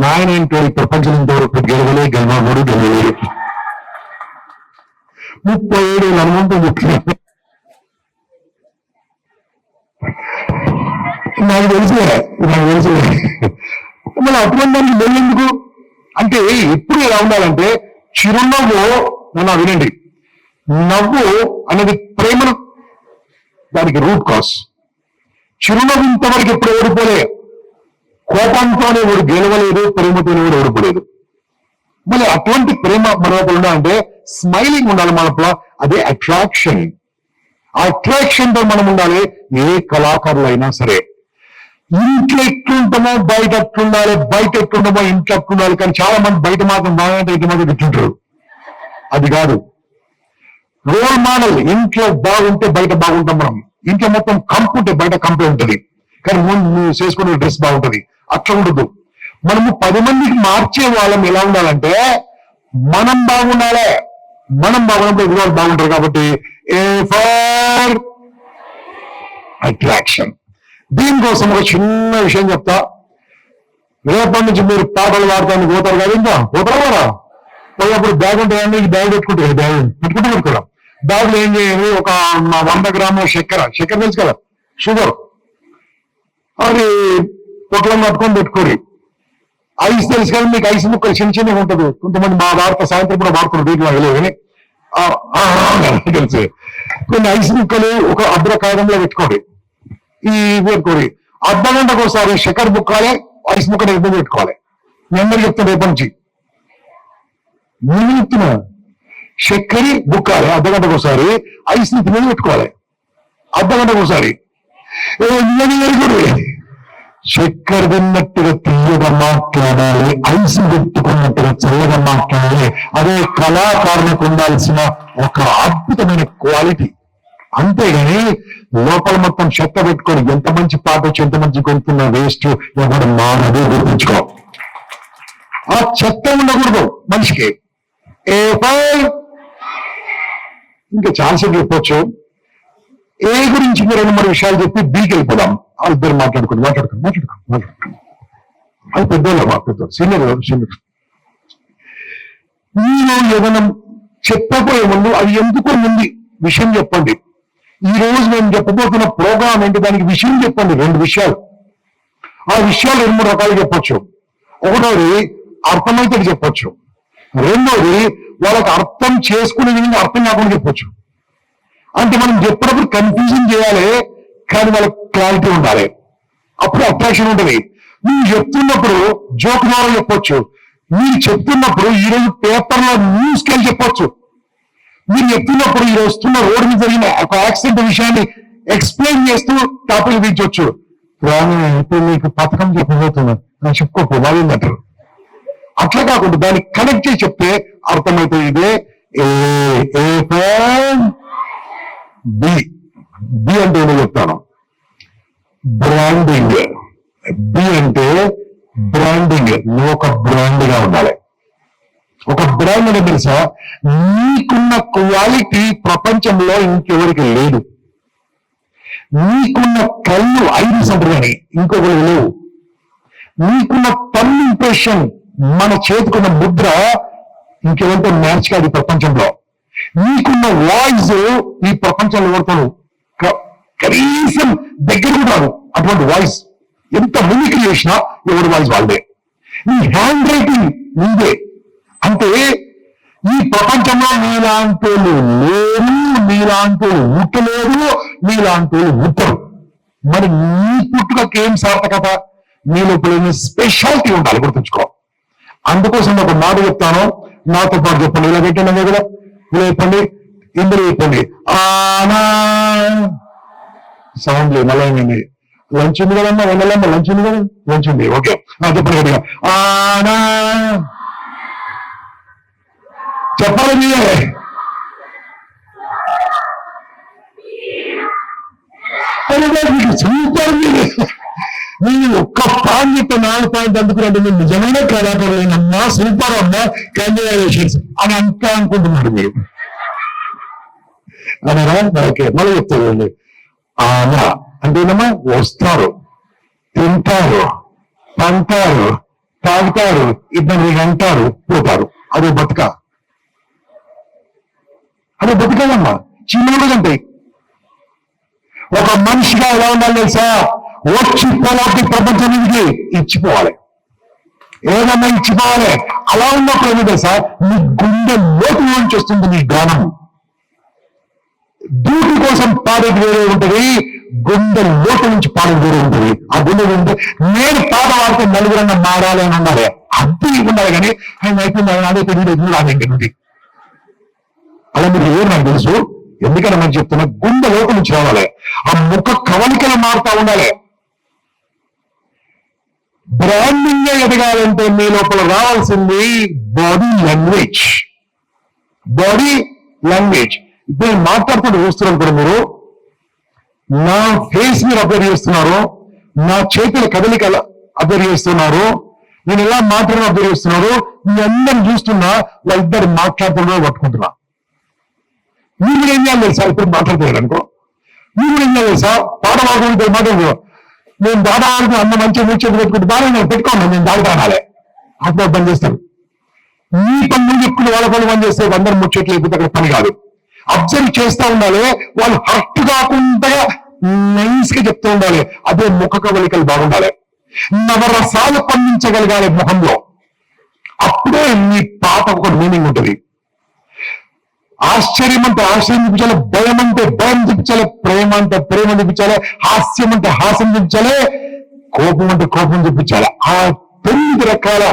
నాయన ఏంటో ఈ ప్రపంచం ఇంతవరకు గెలవడు గెలవలేరు. 37 అనుభవంతో చెప్తున్నాను. నాకు తెలిసే మళ్ళీ అటువంటి దానికి వెళ్ళేందుకు అంటే ఎప్పుడు ఎలా ఉండాలంటే చిరునవ్వు. నన్ను వినండి, నవ్వు అనేది ప్రేమను, దానికి రూట్ కాజ్. చిరునవ్వు ఇంతవరకు ఎప్పుడు ఓడిపోలే. కోపంతోనే ఎవరు గెలవలేదు, ప్రేమతోనే ఎవరు ఓడిపోలేదు. మళ్ళీ అటువంటి ప్రేమ మన లోపల ఉండాలంటే స్మైలింగ్ ఉండాలి మన లోపల. అదే అట్రాక్షన్. ఆ అట్రాక్షన్ తో మనం ఉండాలి. ఏ కళాకారులు అయినా సరే ఇంట్లో ఎట్లుంటామో బయట ఎట్లుండాలి, బయట ఎట్లుంటామో ఇంట్లో ఎట్లుండాలి. కానీ చాలా మంది బయట మాత్రం బాగుంటే ఇంటి మాత్రం ఎట్లుంటారు. అది కాదు రోల్ మోడల్. ఇంట్లో బాగుంటే బయట బాగుంటాం మనం. ఇంట్లో మొత్తం కంపు ఉంటే బయట కంపే ఉంటుంది. కానీ నువ్వు చేసుకునే డ్రెస్ బాగుంటది. అట్లా ఉండదు. మనము 10 మందికి మార్చే వాళ్ళం ఎలా ఉండాలంటే మనం బాగుండాలి. మనం బాగున్నప్పుడు ఎదురు వాళ్ళు బాగుంటారు. కాబట్టి ఏ ఫర్ అట్రాక్షన్. దీనికోసం ఒక చిన్న విషయం చెప్తా. రేపటి నుంచి మీరు పాటలు పాడతానికి పోతారు కదా, ఇంకా పోతారు కదా. పోయినప్పుడు బ్యాగ్ ఉంటాయండి, ఈ బ్యాగ్ పెట్టుకుంటారు. బ్యాగ్ పెట్టుకోవడం. బ్యాగ్ లో ఏం చేయాలి? ఒక 100 గ్రాముల చక్కెర తెలుసు కదా, షుగర్, అది పొట్లం పట్టుకొని పెట్టుకోరు. ఐస్ తెలుసు కదా మీకు, ఐస్ ముక్కలు చిన్నగా ఉంటుంది. కొంతమంది మా వార్త సాయంత్రం కూడా వాడుతున్నారు, దీంట్లో వెళ్ళేవి తెలుసు. కొన్ని ఐస్ ముక్కలు ఒక అర్ధ కాలంలో పెట్టుకోండి. ఈ పెట్టుకోండి. అర్ధగంటకు ఒకసారి చక్కెర ముక్కాలి, ఐస్ ముక్కలు ఇబ్బంది పెట్టుకోవాలి. మీ అందరూ చెప్తాను రేపటి నుంచి. నేను చెప్తున్నా చక్కెర బుక్కాలి అర్ధగంటకు ఒకసారి, ఐస్ ని మీద పెట్టుకోవాలి అర్ధగంటకు ఒకసారి. చక్కెర తిన్నట్టుగా తీయగా మాట్లాడాలి, ఐస్ పెట్టుకున్నట్టుగా చల్లగా మాట్లాడాలి. అదే కళాకారులకు ఉండాల్సిన ఒక అద్భుతమైన క్వాలిటీ. అంతేగాని లోపల మొత్తం చెత్త పెట్టుకొని ఎంత మంచి పాట వచ్చి ఎంత మంచి కొడుతున్న వేస్ట్ ఎవరు మానదు. గుర్తుంచుకో, ఆ చెత్త ఉండకూడదు మనిషికి. ఇంకా చాలాసేపు చెప్పొచ్చు. ఏ గురించి మీరు 2-3 విషయాలు చెప్పి బీకి వెళ్ళిపోదాం. ఇద్దరు మాట్లాడుకోండి. అది పెద్దోళ్ళు, మా పెద్దోళ్ళు, సీనియర్. మీరు ఏదైనా చెప్పబోయే ముందు అది ఎందుకో ముందు విషయం చెప్పండి. ఈ రోజు నేను చెప్పబోతున్న ప్రోగ్రామ్ ఏంటి, దానికి విషయం చెప్పండి. 2 విషయాలు. ఆ విషయాలు 2-3 రకాలు చెప్పొచ్చు. ఒకటోది అర్థమైతే చెప్పొచ్చు, రెండోది వాళ్ళకి అర్థం చేసుకునే విధంగా అర్థం కాకుండా చెప్పొచ్చు. అంటే మనం చెప్పినప్పుడు కన్ఫ్యూజన్ చేయాలి, కానీ వాళ్ళకి క్లారిటీ ఉండాలి. అప్పుడు అట్రాక్షన్ ఉంటుంది. మీరు చెప్తున్నప్పుడు జోక్ ద్వారా చెప్పొచ్చు, మీరు చెప్తున్నప్పుడు ఈరోజు పేపర్లో న్యూస్ కెళ్ళి చెప్పొచ్చు, మీరు చెప్తున్నప్పుడు ఈ వస్తున్న రోడ్డు మీద జరిగిన ఒక యాక్సిడెంట్ విషయాన్ని ఎక్స్ప్లెయిన్ చేస్తూ టాపిక్ తీర్చొచ్చు. ఇప్పుడు మీకు పథకం చెప్పబోతున్నాను అని చెప్పుకోకు, బాగుందంటారు. అట్లా కాకుండా దాన్ని కనెక్ట్ చేసి చెప్తే అర్థమైతే ఇదే బి. బి అంటే ఏమో చెప్తాను, బ్రాండింగ్. బి అంటే బ్రాండింగ్. నువ్వు ఒక బ్రాండ్ గా ఉండాలి. ఒక బ్రాండ్ అంటే తెలుసా, నీకున్న క్వాలిటీ ప్రపంచంలో ఇంకెవరికి లేదు. నీకున్న కళ్ళు ఐరిస్ అంటారు కానీ ఇంకొకరు లేవు. నీకున్న టన్ ఇంప్రెషన్, మన చేతికున్న ముద్ర ఇంకెవరితో మ్యాచ్ కాదు ఈ ప్రపంచంలో. నీకున్న వాయిస్ ఈ ప్రపంచంలో ఎవరితోను కనీసం దగ్గర రాదు అటువంటి వాయిస్. ఎంత మిమిక్రీ చేసినా ఎవరి వాయిస్ వాళ్ళదే. నీ హ్యాండ్ రైటింగ్ నీదే. అంటే ఈ ప్రపంచంలో నీలాంటి లేరు, నీలాంటి ఉట్టలేదు, నీలాంటి ఉట్టరు. మరి నీ పుట్టుకకి ఏం సార్థకత? నీ లోపల స్పెషాలిటీ ఉండాలి, గుర్తుంచుకో. అందుకోసం ఒక మాట చెప్తాను, నాతో పాటు చెప్పండి. ఇలా పెట్టండి కదా, ఇలా చెప్పండి, ఇందులో చెప్పండి. ఆనా సౌండ్ లేదు, మళ్ళీ ఏంటండి లంచ్ ఉంది కదమ్మా, వందలమ్మ లంచ్ ఉంది కదా, లంచ్ ఉంది. ఓకే, చెప్పండి గట్టిగా. ఆనా చెప్పాలి మీరే. సూపర్. మీరు ఒక్క పాయింట్ చెప్తే 4 పాయింట్ అందుకున్నట్టు మీరు నిజమైన కళాకారులైనమ్మా, సూపర్ అమ్మా, కంగ్రాచులేషన్స్ అని అంతా అనుకుంటున్నారు మీరు. అన్నారా? ఓకే, మళ్ళీ చెప్తారు. ఆనా అంటేనమ్మా వస్తారు, తింటారు, పంటారు, తాగుతారు, ఇద్దరు అంటారు, పోతారు. అదే బతుక. అదే బతుకదమ్మా. చిన్నగా ఉంటాయి. ఒక మనిషిగా ఎలా ఉండాలి తెలుసా? వచ్చిపోవాలి, ప్రపంచం నుంచి ఇచ్చిపోవాలి, ఏదన్నా ఇచ్చిపోవాలి. అలా ఉన్నప్పుడు ఏమి తెలుసా, నీ గుండె లోతు నుంచి వస్తుంది నీ గానం. డ్యూటీ కోసం పాడేది వేరే ఉంటుంది, గుండె లోతు నుంచి పాడేది వేరే ఉంటుంది. ఆ గుండె ఉంటే నేను పాట వాడితే నలుగురన్నా మారాలి అని ఉండాలి, అది ఉండాలి. కానీ ఆయన అయిపోయింది, అదే తెలియదు, రాదేంటి. అలా మీరు ఏం నాకు తెలుసు, ఎందుకంటే మనం చెప్తున్నా గుండె లోపల నుంచి రావాలి. ఆ ముఖ కవలికలు మారుతా ఉండాలి. బ్రాండింగ్ గా ఎదగాలంటే మీ లోపల రావాల్సింది బాడీ లాంగ్వేజ్. Body language. ఇప్పుడు నేను మాట్లాడుతుంటే చూస్తున్నారు కూడా, మీరు నా ఫేస్ మీరు అబ్జర్వ్ చేస్తున్నారు, నా చేతుల కదలికలు అబ్జర్వ్ చేస్తున్నారు, నేను ఎలా మాట్లాడిన అబ్జర్వ్ చేస్తున్నారు. మీ అందరిని చూస్తున్నా, వాళ్ళిద్దరు మాట్లాడుతున్నా పట్టుకుంటున్నా. మీరు ఏం చేయాలి తెలుసా? ఇప్పుడు మాట్లాడుతున్నాడు అనుకో, మీరు ఏం చేయాలి తెలుసా? పాట పాడుకుంటే మాట్లాడుకో, నేను దాట ఆడుతూ అన్న మంచిగా ముచ్చేది పెట్టుకుంటే బాగా నేను పెట్టుకోను, నేను దాడుతా అనాలి. అప్పుడు పని చేస్తాను. మీ పనులు చెప్పుకుని వాళ్ళ పనులు పని చేస్తే అందరు ముచ్చట్లు అయిపోతే అక్కడ పని కాదు. అబ్జర్వ్ చేస్తూ ఉండాలి, వాళ్ళు హర్ట్ కాకుండా నైస్ గా చెప్తూ ఉండాలి. అదే ముఖ కవలికలు బాగుండాలి, నవరసాలు పండించగలగాలి ముఖంలో. అప్పుడే మీ పాట ఒక మీనింగ్ ఉంటుంది. ఆశ్చర్యం అంటే ఆశ్చర్యం చూపించాలి, భయం అంటే భయం చూపించాలి, ప్రేమ అంటే ప్రేమ చూపించాలి, హాస్యం అంటే హాస్యం చూపించాలి, కోపం అంటే కోపం చూపించాలి. ఆ 9 రకాల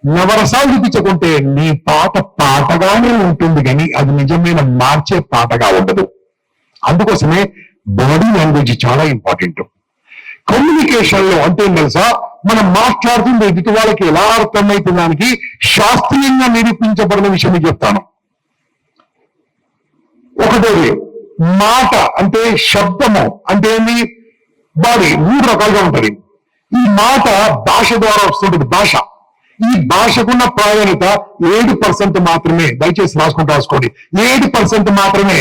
నవరసాలు చూపించకుంటే నీ పాట పాటగానే ఉంటుంది కానీ అది నిజమైన మార్చే పాటగా ఉండదు. అందుకోసమే బాడీ లాంగ్వేజ్ చాలా ఇంపార్టెంట్. కమ్యూనికేషన్ లో అంటే తెలుసా, మనం మాట్లాడుతుంది ఎదుటి వాళ్ళకి ఎలా అర్థమైతే దానికి శాస్త్రీయంగా నిరూపించబడిన విషయం మీకు చెప్తాను. ఒకటోది మాట అంటే శబ్దము అంటే ఏంది, బాడీ 3 రకాలుగా ఉంటది. ఈ మాట భాష ద్వారా వస్తుంటుంది. భాష, ఈ భాషకున్న ప్రాధాన్యత 7% మాత్రమే. దయచేసి రాసుకోండి 7% మాత్రమే.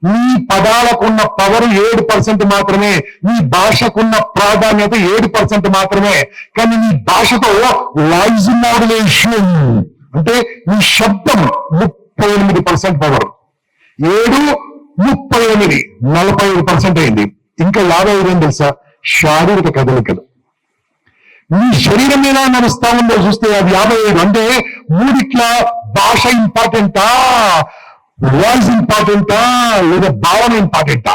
మీ పదాలకున్న పవర్ 7% మాత్రమే. మీ భాషకున్న ప్రాధాన్యత 7% మాత్రమే. కానీ మీ భాషతో వాయిస్ మాడ్యులేషన్ అంటే మీ శబ్దం 38% పవర్. 7, 38, 45% అయింది. ఇంకా 55 ఏం తెలుసా, శారీరక కదలికలు. మీ శరీరం ఎలా నడుస్తా ఉందో చూస్తే అది 55. అంటే 3 భాష ఇంపార్టెంటా, వాయిస్ ఇంపార్టెంటా, లేదా భావన ఇంపార్టెంటా?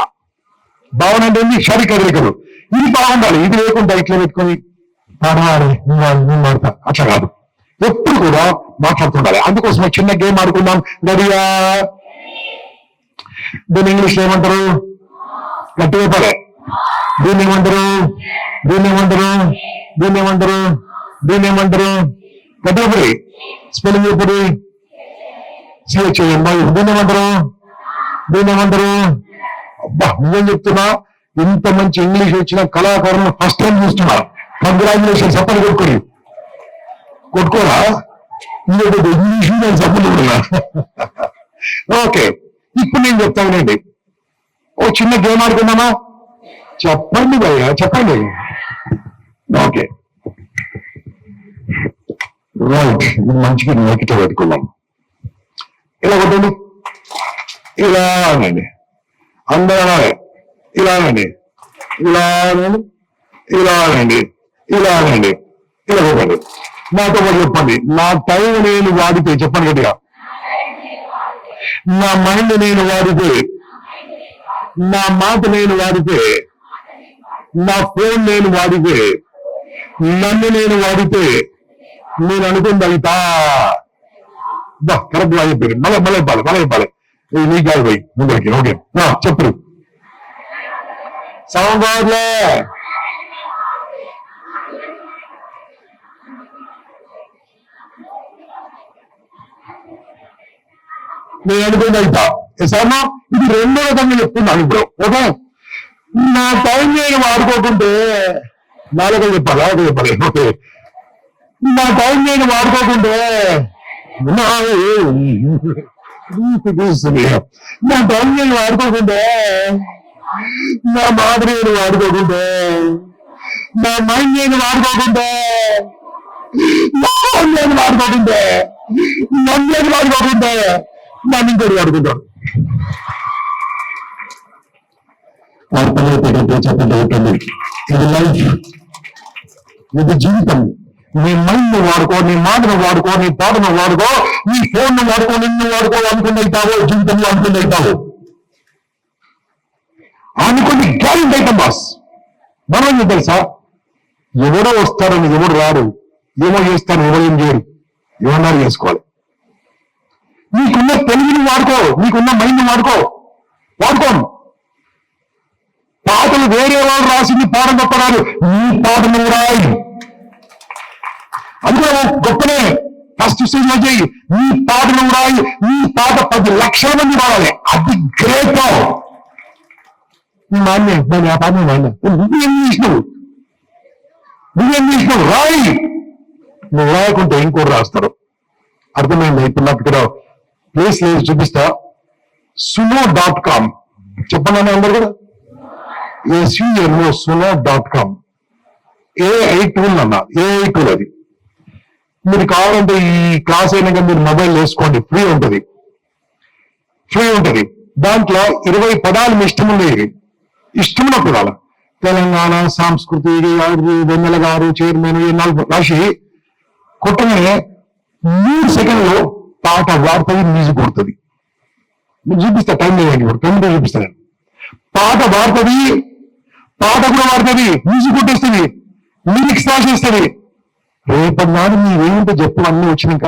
భావన అంటే శారీరక కదలికలు. ఇది బాగుండాలి. ఇది లేకుండా ఇట్లా పెట్టుకొని పాడాలి మాడతా అట్లా కాదు. ఎప్పుడు కూడా మాట్లాడుతుండాలి. అందుకోసం చిన్న గేమ్ ఆడుకుందాం. గడియా దీన్ని ఇంగ్లీష్ లో ఏమంటారు? గట్టిగా పడే. దీన్ని ఏమంటారు? గట్టిగా పడి. స్పెల్లింగ్ ఎప్పుడు చేయండి. దీన్ని ఏమంటారు? అబ్బా నిజం చెప్తున్నా, ఇంత మంచి ఇంగ్లీష్ వచ్చిన కళాకారులను ఫస్ట్ టైం చూస్తున్నా. కంగ్రాచులేషన్. చెప్పలు కొట్టుకోరా ఇంగ్లీష్ నేను చెప్పలు. ఓకే, ఇప్పుడు నేను చెప్తానండి. ఓ చిన్న గేమ్ ఆడుకుందామా? చెప్పండి భయ్యా, చెప్పండి. ఓకే రైట్, మంచిగా నెగిటివ్ పెట్టుకున్నాం. ఇలా కొట్టండి, ఇలా అనండి. అందరూ అనాలి. ఇలా అనండి, ఇలా అనండి, ఇలా అనండి, ఇలా అనండి, ఇలా కొట్టండి. నాతో పాటు చెప్పండి. నా టైం నేను వాడితే, చెప్పండి గట్టిగా. నా మైండ్ నేను వాడితే, నా మాట నేను వాడితే, నా ఫోన్ నేను వాడితే, నన్ను నేను వాడితే నేను అనుకుంది అవుతా. కరెక్ట్ గా చెప్పారు. మళ్ళీ ఇవ్వాలి. నీకు కాదు పోయి ముందరికి. ఓకే చెప్పు. సౌండ్లే నేను అనుకుంది అవుతా. సరేనా? ఇది 2వ రకంగా చెప్తున్నాను ఇప్పుడు. ఓకే, నా టైం నేను వాడుకోకుంటే 4గా చెప్పాలి. ఓకే, నా టైం నేను వాడుకోకుంటే నా టైం నేను వాడుకోకుంటే, నా మాట నేను వాడుకోకుంటే, నా మైండ్ నేను వాడుకోకుంటే, నా ఫోన్ నేను వాడుకోకుంటే, నన్ను నేను వాడుకోకుంటే నన్ను ఇంకోటి వాడుకుంటాడు. చెప్పండి. ఇది లైఫ్, ఇది జీవితం. నీ మైండ్ వాడుకో, నీ మాటను వాడుకో, నీ పాటను వాడుకో, నీ ఫోన్ ను వాడుకో, నిన్ను వాడుకో. అనుకుంటావో జీవితంలో అనుకుంటావు. అనుకుని గ్యారెంటీ అవుతాం బాస్. మనం తెలుసా, ఎవరో వస్తారని ఎవరు రారు, ఏమో చేస్తారు ఎవరు ఏం చేయరు, ఏమన్నారు చేసుకోవాలి. నీకున్న తెలివిని వాడుకో, నీకున్న మైండ్ వాడుకోను. పాటలు వేరే వాళ్ళు రాసింది పాట గొప్పరాదు, నీ పాట నువ్వు రాయి. అందులో గొప్పనే ఫస్ట్ స్టేజ్ లో చేయి. నీ పాట నువ్వు రాయి. నీ పాట 10 లక్షల మంది వాడాలి. అది గ్రేట్. ఆ పాట నువ్వేం చేసినావు? రాయి. నువ్వు రాయకుంటే ఇంకోటి రాస్తారు. అర్థమైంది? ఇప్పుడు నాకు ఇక్కడ ప్లేస్ లేదు, చూపిస్తా. suno.com చెప్పండి అందరు కూడా. suno.com AI టూల్ అన్న. AI టూల్ అది. మీరు కావాలంటే ఈ క్లాస్ అయినాక మీరు మొబైల్ వేసుకోండి, ఫ్రీ ఉంటుంది. దాంట్లో 20 పదాలు మీ ఇష్టమున్న పదాలు. తెలంగాణ సంస్కృతి, వెన్నెల గారు, చైర్మన్, 4 రాసి కొట్టగానే 3 సెకండ్లో పాట వాడుతుంది, మ్యూజిక్ కొడుతుంది. మీరు చూపిస్తా, టైం లేదండి, టైంతో చూపిస్తాను. పాట వాడుతుంది, పాట కూడా వాడుతుంది, మ్యూజిక్ కొట్టేస్తుంది, లిరిక్స్ రాసేస్తుంది. రేపటి నాడు మీరేంటో చెప్పు అన్నీ వచ్చినాక.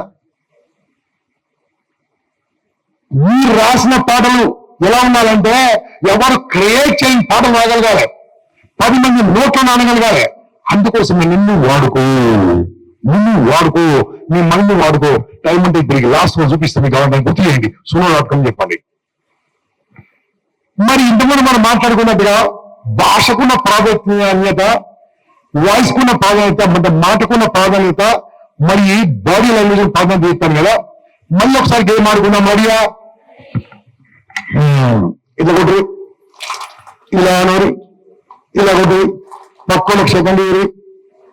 మీరు రాసిన పాటలు ఎలా ఉండాలంటే ఎవరు క్రియేట్ చేయని పాటలు రాగలగాలి, 10 మంది నోట్లో నానగలగాలి. అందుకోసం నిన్ను వాడుకో, నీ మైండ్ వాడుకో. టైం అంటే తిరిగి లాస్ట్ లో చూపిస్తాను కావాలంటే గుర్తు చేయండి, సునోడాట్కం చెప్పండి. మరి ఇంతకుముందు మనం మాట్లాడుకున్నట్టుగా భాషకున్న ప్రాధాన్యత, వాయిస్ కున్న ప్రాధాన్యత, అంటే మాటకున్న ప్రాధాన్యత, మరి బాడీ లాంగ్వేజ్ ప్రాధాన్యత చెప్తాను కదా. మళ్ళీ ఒకసారి గేమ్ ఆడుకుందాం. మరియా ఇట్లా కొట్టు, ఇలా అనోరి, ఇలా కొట్టు, పక్కన సెకండ్ ఇయర్,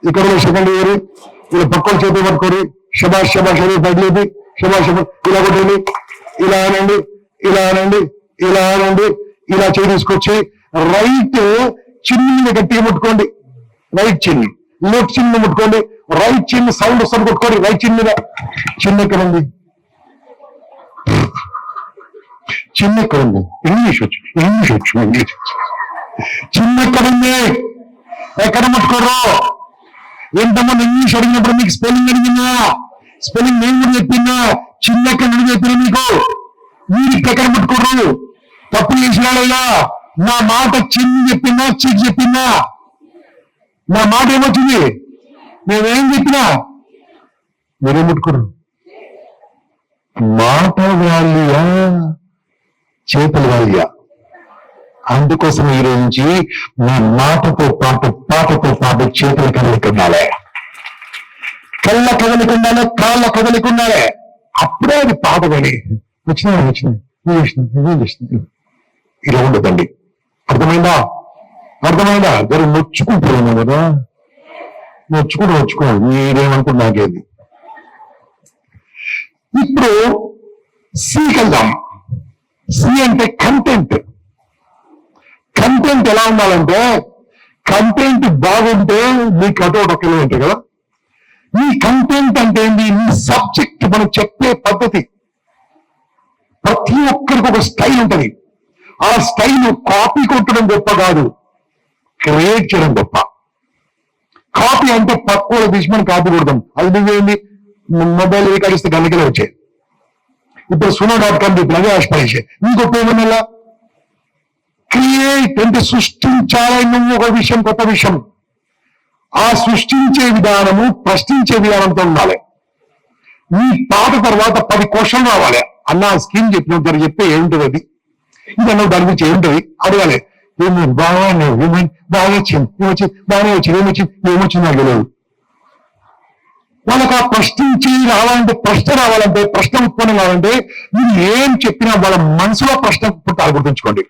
ఇక్కడ సెకండ్ ఇయర్, ఇలా పక్కన చేతి పట్టుకోరి, శబాష్ శబాష్ అని తగిలేది, శబాష్ శబాష్, ఇలా కొట్టండి, ఇలా అనండి, ఇలా అనండి, ఇలా అనండి. ఇలా చేయి తీసుకొచ్చి రైట్ చిన్ని మీద గట్టిగా ముట్టుకోండి, రైట్ చిన్ని, లెఫ్ట్ చిన్ని ముట్టుకోండి, రైట్ చిన్ని సౌండ్ వస్తుంది కొట్టుకోండి. రైట్ చిన్ని మీద చిన్న ఎక్కడ ఉంది, చిన్న ఎక్కడ ఉంది, ఇంగ్లీష్ వచ్చు, చిన్న ఎక్కడ ఉంది, ఎక్కడ ముట్టుకోరు. ఎంతమంది ఇంగ్లీష్ అడిగినప్పుడు మీకు స్పెల్లింగ్ అడిగినా, స్పెల్లింగ్ నేను కూడా చెప్పినా, చిన్న ఎక్కడ నుండి చెప్పినా మీకు, మీరు ఎక్కడ ముట్టుకోరు. తప్పు చేసినాడయ్యా, నా మాట చిన్ని చెప్పినా, చిక్ చెప్పినా, నా మాట ఏమొచ్చింది, నేనేం చెప్పినా మీరేం ముట్టుకోరు. మాట వాల్యా, చేతులు వాల్యా. అందుకోసం ఈ రోజు నుంచి మీ మాటతో పాటు, పాటతో పాటు చేతుల కదలిక ఉండాలి, కళ్ళ కదలిక ఉండాలి, కాళ్ళ కదలిక ఉండాలి. అప్పుడే అది పాట కానీ వచ్చినాయి ఇలా ఉండదండి. అర్థమైందా జర నొచ్చుకుంటున్నాను కదా, నొచ్చుకోండి, మీరేమనుకుంటు నాకేది. ఇప్పుడు సికి వెళ్దాం. సి అంటే కంటెంట్. కంటెంట్ ఎలా ఉండాలంటే, కంటెంట్ బాగుంటే మీ కటౌట్ ఒకేలా ఉంటాయి కదా. ఈ కంటెంట్ అంటే ఏంటి, ఈ సబ్జెక్ట్ మనం చెప్పే పద్ధతి. ప్రతి ఒక్కరికి ఒక స్టైల్ ఉంటుంది. ఆ స్టైల్ కాపీ కొట్టడం గొప్ప కాదు, క్రియేట్ చేయడం గొప్ప. కాపీ అంటే పక్కన తీసి మనం కాపీ కొడతాం, అది నువ్వేంది మొబైల్ రికార్డ్ ఇస్తే గంటకెళ్ళి వచ్చాయి. ఇప్పుడు సునో.com చెప్పినది ఆస్పరేషన్, ఇంకొక ఏమన్నా క్రియేట్ అంటే సృష్టించాలి. నువ్వు ఒక విషయం, కొత్త విషయం, ఆ సృష్టించే విధానము ప్రశ్నించే విధానంతో ఉండాలి. నీ పాట తర్వాత 10 క్వశ్చన్ రావాలి. అన్న స్కీమ్ చెప్పిన చెప్తే ఏముంటుంది, అది ఇదన్నా దాని గురించి ఏముంటుంది అడగాలి. ఏమి బాగానే బాగా వచ్చింది, ఏమొచ్చింది నాకు తెలియదు. వాళ్ళకి ఆ ప్రశ్నించి రావాలంటే, ప్రశ్న ఉత్పన్నం కావాలంటే మీరు ఏం చెప్పినా వాళ్ళ మనసులో ప్రశ్న పుట్టాలి. గుర్తుంచుకోండి,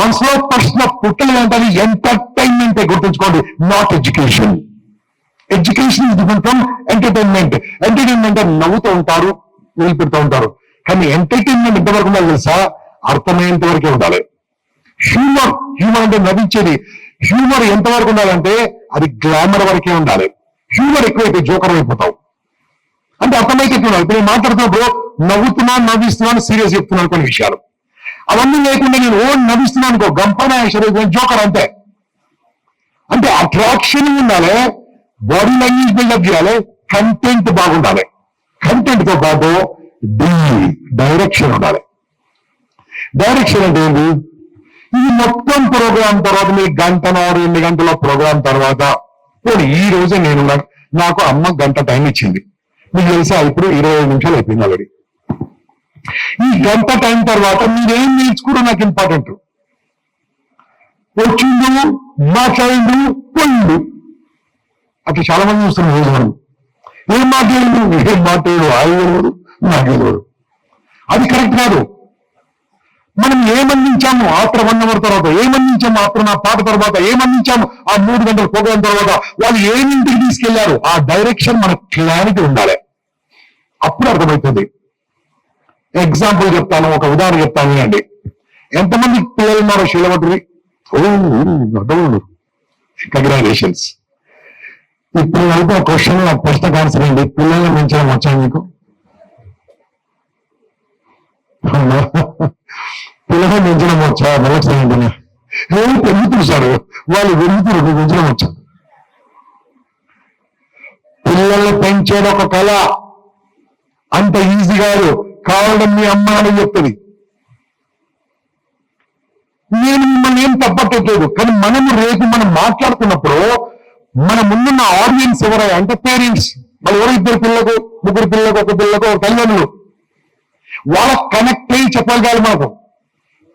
మనసులో ప్రశ్న పుట్టలు అంటే అది ఎంటర్టైన్మెంట్ గుర్తుంచుకోండి, నాట్ ఎడ్యుకేషన్. ఎడ్యుకేషన్ ఇది కొంచెం ఎంటర్టైన్మెంట్. ఎంటర్టైన్మెంట్ నవ్వుతూ ఉంటారు, వదిలిపెడుతూ ఉంటారు. కానీ ఎంటర్టైన్మెంట్ ఎంతవరకు ఉండాలి తెలుసా, అర్థమయ్యేంత వరకే ఉండాలి. హ్యూమర్ అంటే నవ్వించేది. హ్యూమర్ ఎంతవరకు ఉండాలంటే అది గ్లామర్ వరకే ఉండాలి. హ్యూమర్ ఎక్కువైతే జోకర్ అయిపోతావు. అంటే అర్థమైతే ఎట్లున్నావు. ఇప్పుడు నేను మాట్లాడుతున్నప్పుడు నవ్విస్తున్నాను, సీరియస్ చెప్తున్నాను కొన్ని విషయాలు. అవన్నీ లేకుండా నేను నవ్విస్తున్నాను అనుకో, గంపన జోకర్ అంతే. అంటే అట్రాక్షన్ ఉండాలి, బాడీ లాంగ్వేజ్ బిల్డప్ చేయాలి, కంటెంట్ బాగుండాలి. కంటెంట్ తో పాటు డైరెక్షన్ ఉండాలి. డైరెక్షన్ అంటే ఏంటి, ఇది మొత్తం ప్రోగ్రామ్ తర్వాత మీరు 1 గంట 2 గంటల ప్రోగ్రామ్ తర్వాత ఈ రోజే నేను నాకు అమ్మ 1 గంట టైం ఇచ్చింది. మీకు తెలుసా, ఇప్పుడు 25 నిమిషాలు అయిపోయింది ఆల్రెడీ. ఈ 1 గంట టైం తర్వాత మీరేం నేర్చుకోవడం నాకు ఇంపార్టెంట్. వచ్చిండు, మాట్లాడిండు, పోయిండు. అట్లా చాలా మంది చూస్తున్నాం రోజు. మనం ఏం మాట్లాడు ఆయన నాకేవాడు, అది కరెక్ట్ కాదు. మనం ఏమందించాము ఆఫ్టర్ 1 అవర్ తర్వాత, ఏమందించాము ఆఫ్టర్ నా పాట తర్వాత, ఏమందించాము ఆ 3 గంటల ప్రోగ్రాం తర్వాత, వాళ్ళు ఏమింటికి తీసుకెళ్లారు, ఆ డైరెక్షన్ మనకు క్లారిటీ ఉండాలి. అప్పుడు అర్థమవుతుంది. ఎగ్జాంపుల్ చెప్తాను, ఒక ఉదాహరణ చెప్తాను అండి. ఎంతమంది పిల్లలు ఉన్నారో శీలవటువి, అర్థమవును, కంగ్రాచులేషన్స్. ఇప్పుడు అయితే క్వశ్చన్, ప్రశ్నకు ఆన్సర్ అండి. పిల్లల్ని పెంచడం వచ్చా మీకు? పిల్లలు పెంచడం వచ్చా? మొదటిసారి పెరుగుతున్నారు సార్, వాళ్ళు పెరుగుతున్నారు, పెంచడం వచ్చా? పిల్లల్ని పెంచేది ఒక కళ, అంత ఈజీ కాదు. కావడం మీ అమ్మ అని చెప్తుంది. నేను మిమ్మల్ని ఏం తప్పట్లేదు, కానీ మనము రేపు మనం మాట్లాడుతున్నప్పుడు మన ముందున్న ఆడియన్స్ ఎవరై అంటే పేరెంట్స్, వాళ్ళు ఎవరో ఇద్దరు పిల్లలకు, ముగ్గురు పిల్లలకు, ఒక పిల్లకు, ఒక తల్లిదండ్రులు, వాళ్ళకి కనెక్ట్ అయ్యి చెప్పగలగాలి మనకు.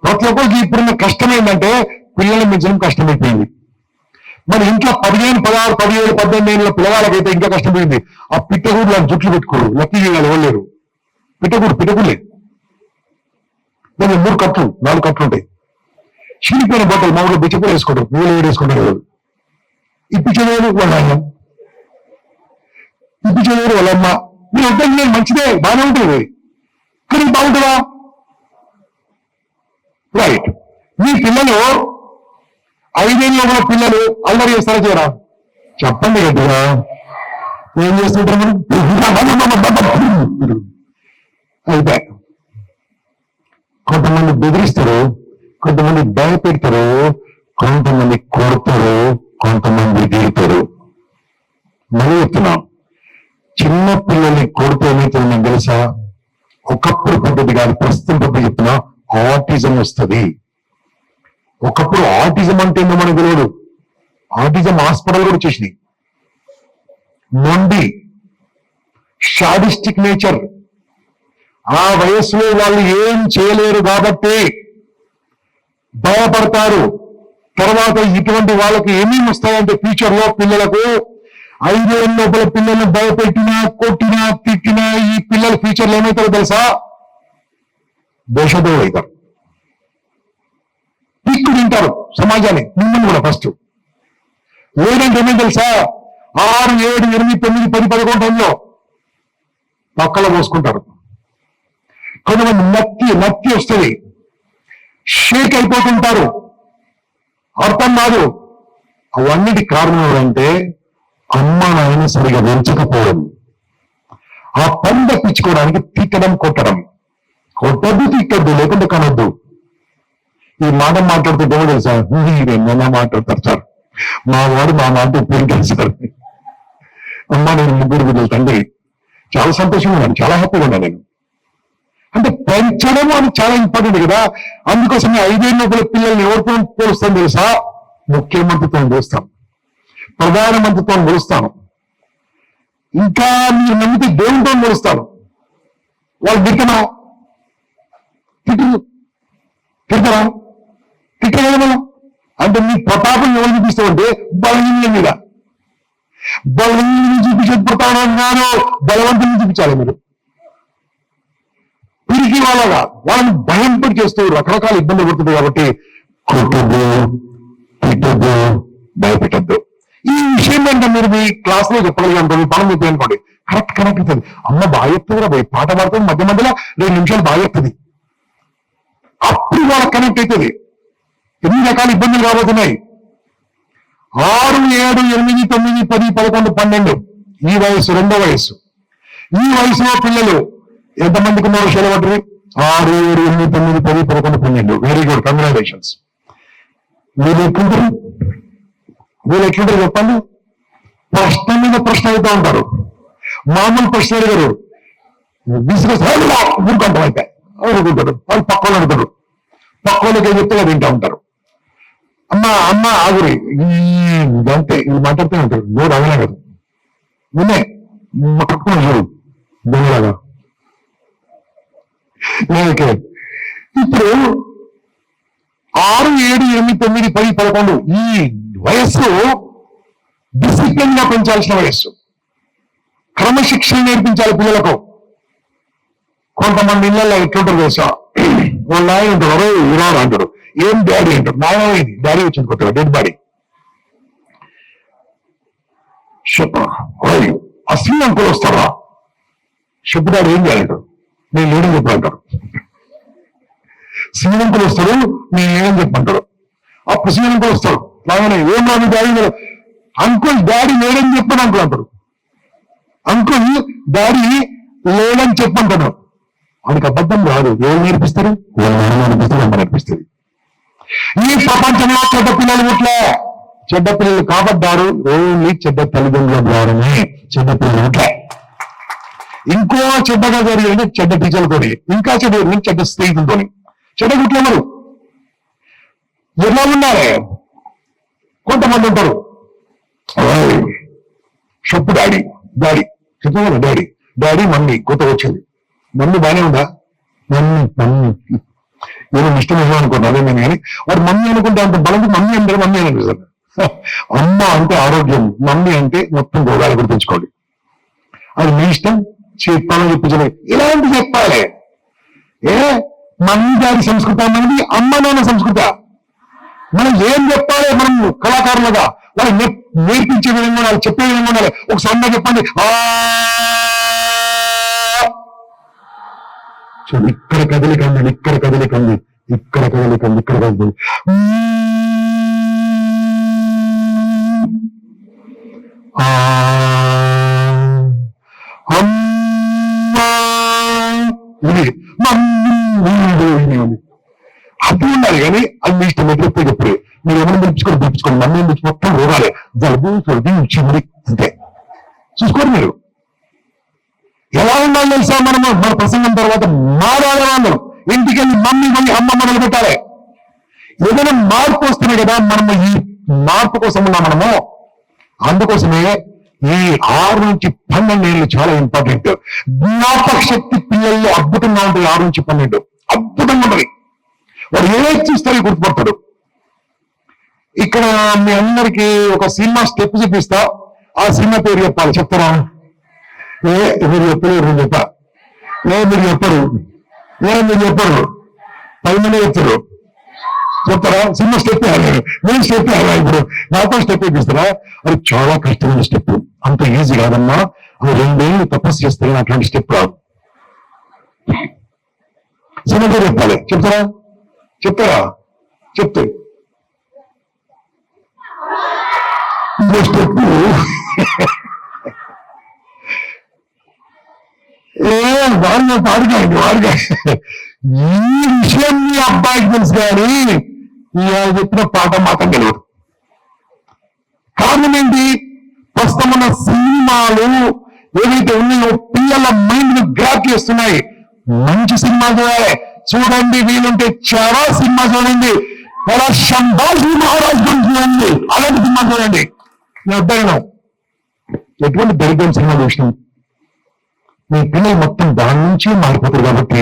ప్రతి ఒక్కరికి ఇప్పుడున్న కష్టం ఏంటంటే పిల్లల్ని పెంచడం కష్టమైపోయింది. మన ఇంట్లో 15, 16, 17, 18 ఏళ్ళ పిల్లవాళ్ళకైతే ఇంకా కష్టమైంది. ఆ పిట్టగూడు లాంటి జుట్లు పెట్టుకోరు, లక్కీ వాళ్ళు ఇవ్వలేరు. పిట్టగూడులే దాని 3 కట్లు 4 కట్లు ఉంటాయి. చిరిపోయిన బట్టలు మామూలుగా బిచ్చపూలు వేసుకుంటారు, పూలు వేసుకుంటారు. ఇప్పించేవారు వాళ్ళ ఆయన, ఇప్పించేవారు వాళ్ళ అమ్మ. మీరు వద్దని మంచిదే, బాగానే ఉంటుంది, కానీ బాగుంటుందా? రైట్. మీ పిల్లలు 5 ఏళ్ళ ఉన్న పిల్లలు అల్లరి చేస్తారా చేయరా? చెప్పండి గట్టిగా. ఏం చేస్తుంటారు మనం? అయితే కొంతమంది బెదిరిస్తారు, కొంతమంది భయపెడతారు, కొంతమంది కొడతారు, కొంతమంది దిగుతారు. మళ్ళీ చెప్తున్నాం, చిన్న పిల్లల్ని కొడితే ఏమవుతుంది నాకు తెలుసా? ఒకప్పుడు పద్ధతి కాదు, ప్రస్తుతం పద్ధతి చెప్తున్నా, ఆటిజం వస్తుంది. ఒకప్పుడు ఆటిజం అంటే ఏందో మనకు తెలియదు. ఆటిజం హాస్పిటల్ కూడా వచ్చేసినాయి. మొండి, షాడిస్టిక్ నేచర్, ఆ వయస్సులో వాళ్ళు ఏం చేయలేరు కాబట్టి భయపడతారు. తర్వాత ఇటువంటి వాళ్ళకి ఏమేమి వస్తాయంటే ఫ్యూచర్ లో పిల్లలకు 5 ఏళ్ళ లోపల పిల్లల్ని భయపెట్టినా, కొట్టినా, తిట్టినా ఈ పిల్లల ఫ్యూచర్లో ఏమవుతారో తెలుసా? దేశద్రోహులు అవుతారు, పిక్కు తింటారు సమాజాన్ని, మిమ్మల్ని కూడా ఫస్ట్. లేదంటే ఏమేం తెలుసా? 6, 7, 8, 9, 10, 11 టైంలో పక్కల పోసుకుంటారు. కొంతమంది నత్తి వస్తుంది, షేక్ అయిపోతుంటారు, అర్థం కాదు. అవన్నిటి కారణం ఏంటంటే అమ్మ నాయన సరిగా పెంచకపోవడం. ఆ పని తప్పించుకోవడానికి తిట్టడం, కొట్టద్దు, తిట్టద్దు, లేకుంటే కనొద్దు. ఈ మాట మాట్లాడుతుంటే ఏమో తెలుసా? మీరేమన్నా మాట్లాడతారు సార్, మా వాడు మా మాట ఉపయోగించారు సార్. అమ్మ నేను 3 బిడ్డలు తండ్రి, చాలా సంతోషంగా ఉన్నాను, చాలా హ్యాపీగా ఉన్నాను నేను. అంటే పెంచడం అని చాలా ఇంపార్టెంట్ కదా. అందుకోసమే 5 ఏళ్ళ లోపల పిల్లల్ని ఎవరితో పోలుస్తాం తెలుసా? ముఖ్యమంత్రితో పోలుస్తాం, ప్రధానమంత్రితో పోలుస్తాను, ఇంకా మీరు నమ్మితే దేవునితో పోలుస్తాను. వాళ్ళు తిట్టరా? తిట్టలేదా? అంటే మీ ప్రతాపం ఎవరు చూపిస్తామంటే బలహీన మీద. బలహీన చూపించే ప్రతాపం కాదు, బలవంతుని చూపించాలి మీరు. పిరికి వాళ్ళగా వాళ్ళని భయం పడి చేస్తూ రకరకాల ఇబ్బంది పడుతుంది. కాబట్టి కొట్టద్దు, తిట్టద్దు, భయపెట్టద్దు. ఈ విషయం ఏంటంటే మీరు మీ క్లాస్ లో చెప్పగలిగారు, మీ పనులు చెప్పి అనుకోండి, కరెక్ట్ అవుతుంది. అమ్మ బాగా చెప్తుంది రా, పాట పాడుతుంది, మధ్యలో 2 నిమిషాలు బాగా చెప్తుంది, అప్పుడు వాళ్ళకి కనెక్ట్ అవుతుంది. ఎన్ని రకాల ఇబ్బందులు రాబోతున్నాయి. 6, 7, 8, 9, 10, 11, 12 ఈ వయసు, 2వ వయసు. ఈ వయసులో పిల్లలు ఎంతమందికి ఉన్నారో సెలవుంటారు? 6, 7, 8, 9, 10, 11, 12. Very good, congratulations. వీళ్ళు ఎట్లుంటారు చెప్పండి? ప్రశ్న మీద ప్రశ్న అవుతూ ఉంటారు. మామూలు ప్రశ్న అడిగారు, బిజినెస్ ఊరుకుంటాం, అయితే ఊరుకుంటారు. వాళ్ళు పక్కన అడుగుతారు, పక్కనకి ఏం చెప్తే వింటూ ఉంటారు. అమ్మ ఆగురి అంతే, ఇది మాట్లాడుతూ ఉంటారు. నోరు అవలే కదా, నిన్నే పట్టుకుని చూడు దొంగలాగా. ఇప్పుడు 6, 7, 8, 9, 10, 11 ఈ వయస్సు డిసిప్లిన్ గా పెంచాల్సిన వయస్సు. క్రమశిక్షణ నేర్పించాలి పిల్లలకు. కొంతమంది ఇళ్లలో ఎట్లుంటారు తెలుసా? వాళ్ళ నాయన ఉంటారు, ఇలా అంటారు, ఏం డాడీ అంటారు. నాయనమైంది డాడీ వచ్చింది కొత్తగా, డెడ్ బాడీ. ఆ శ్రీలంకలు వస్తారా? చెప్పు డాడీ ఏం చేయాలంటారు. నేను లేడని చెప్పాలంటారు. శ్రీలంకలు వస్తాడు, నేను ఏమని చెప్పంటాడు. అప్పుడు శ్రీలంకలు వస్తాడు, నాయన ఏం రాదు డాడీ, అంకుల్ డాడీ లేడని చెప్పాను అంకుల్ అంటాడు. అంకుల్ డాడీ లేడని చెప్పంటాడు. వాడికి అబద్ధం రాదు. ఏం నేర్పిస్తారు? నేర్పిస్తారు, అమ్మ నేర్పిస్తుంది. ఈ ప్రపంచంలో చెడ్డ పిల్లలు ఇట్లా చెడ్డ పిల్లలు కాబడ్డారు ఓన్లీ చెడ్డ తల్లిదండ్రుల ద్వారానే. చెడ్డ పిల్లలు ఇట్లా. ఇంకో చెడ్డగా జరిగింది చెడ్డ టీచర్లతోని, ఇంకా చెడ్డ జరిగింది చెడ్డ స్నేహితులతోని. చెడ్డ గుట్లెవరు ఎలా ఉండాలి? కొంతమంది ఉంటారు, షొప్పు డాడీ డాడీ చెప్తున్నారు, డాడీ డాడీ మమ్మీ కొత్తగా వచ్చింది, మమ్మీ బాగానే ఉందా, మమ్మీ మమ్మీ ఏదో ఇష్టం ఏమో అనుకున్నా అదే నేను, కానీ వాడు మమ్మీ అనుకుంటే అంత బలం, మమ్మీ అంటే మమ్మీ అని అనిపిస్తుంది. అమ్మ అంటే ఆరోగ్యం, మమ్మీ అంటే మొత్తం రోగాలు గుర్తుంచుకోండి. అది మీ ఇష్టం, చెప్పాలని చెప్పించలేదు, ఇలాంటి చెప్పాలి. ఏ మమ్మీ డాడీ సంస్కృత అన్నది అమ్మ నాన్న సంస్కృత. మనం ఏం చెప్పాలి? మనం కళాకారులుగా వాళ్ళు నేర్పించే విధంగా ఉండాలి, చెప్పే విధంగా ఉండాలి. ఒక సౌండ్ చెప్పండి, ఇక్కడ కదలికండి, ఇక్కడ కదలికండి, ఇక్కడ కదలికండి, ఇక్కడ కదలి అప్పుడు ఉండాలి. కానీ అది మీ ఇష్టం, ఎప్పుడు ఎప్పుడు మీరు ఏమైనా పిలుచుకోండి మమ్మీ పిలిచి మొత్తం రోగాలే, జలుబు సర్ది చిమ్మిడి అంతే. చూసుకోండి మీరు ఎలా ఉండాలి తెలుసా? మనము మన ప్రసంగం తర్వాత మారాలి. వాళ్ళు ఇంటికి వెళ్ళి మమ్మీ మళ్ళీ అమ్మ మొదలు పెట్టాలి. ఏదైనా మార్పు వస్తుంది కదా, మనము ఈ మార్పు కోసం ఉన్నాం మనము. అందుకోసమే ఈ 6 నుంచి 12 ఏళ్ళు చాలా ఇంపార్టెంట్. జ్ఞాపక శక్తి పిల్లల్లో అద్భుతంగా ఉంటుంది. 6 నుంచి 12 అద్భుతంగా ఉంటుంది. వాడు ఏది చూస్తారో గుర్తుపడతాడు. ఇక్కడ మీ అందరికి ఒక సినిమా స్టెప్ చూపిస్తా, ఆ సినిమా పేరు చెప్పాలి. చెప్తారా? మీరు చెప్పలేరు, నేను చెప్పా. మీరు చెప్పరు, మీరు చెప్పరు, 10 మంది చెప్తారు. చెప్తారా? సినిమా స్టెప్ నేను స్టెప్ ఇప్పుడు నాతో స్టెప్ వేపిస్తారా? అది చాలా కష్టమైన స్టెప్, అంత ఈజీ కాదమ్మా. అది 2 ఏళ్ళు తపస్సు చేస్తే అట్లాంటి స్టెప్ రాదు. సినిమా పేరు చెప్పాలి. చెప్తారా? చెప్తారా? చెప్తే స్టెప్ వాడిగా ఈ విషయం మీ అబ్బాయికి తెలుసు, కానీ చెప్పిన పాట మాత్రం తెలియదు. కారణం ఏంటి? ప్రస్తుతం ఉన్న సినిమాలు ఏవైతే ఉన్నాయో పిల్లల మైండ్ ని గ్రాప్ చేస్తున్నాయి. మంచి సినిమా చూడండి, వీలుంటే చాలా సినిమా చూడండి. అలా సంభాజీ మహారాజ్ గురించి చూడండి, అలాంటి సినిమా చూడండి. నేను అబ్బాయినా ఎటువంటి దరిద్రం సినిమా చూసినాం, మీ పిల్లలు మొత్తం దాని నుంచి మారిపోతారు. కాబట్టి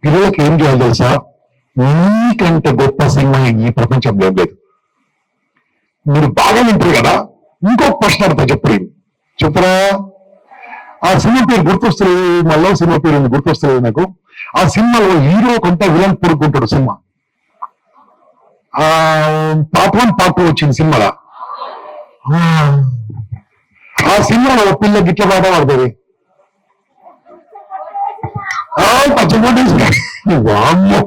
పిల్లలకి ఏం చేయాలి తెలుసా? నీకంటే గొప్ప సినిమా ఈ ప్రపంచంలో ఏం లేదు. మీరు బాగా వింటారు కదా. ఇంకొక ప్రశ్న అడుగుతా, చెప్పరా? ఆ సినిమా పేరు గుర్తొస్తుంది, మళ్ళీ సినిమా పేరు గుర్తొస్తుంది నాకు. ఆ సినిమాలో హీరో కొంత విలన్ పొడుకుంటాడు. సినిమా పార్ట్ 1 పార్ట్ 2 వచ్చింది సినిమాలో. ఆ సినిమాలో పిల్ల గిట్ల పాట పడుతుంది, వామ్మో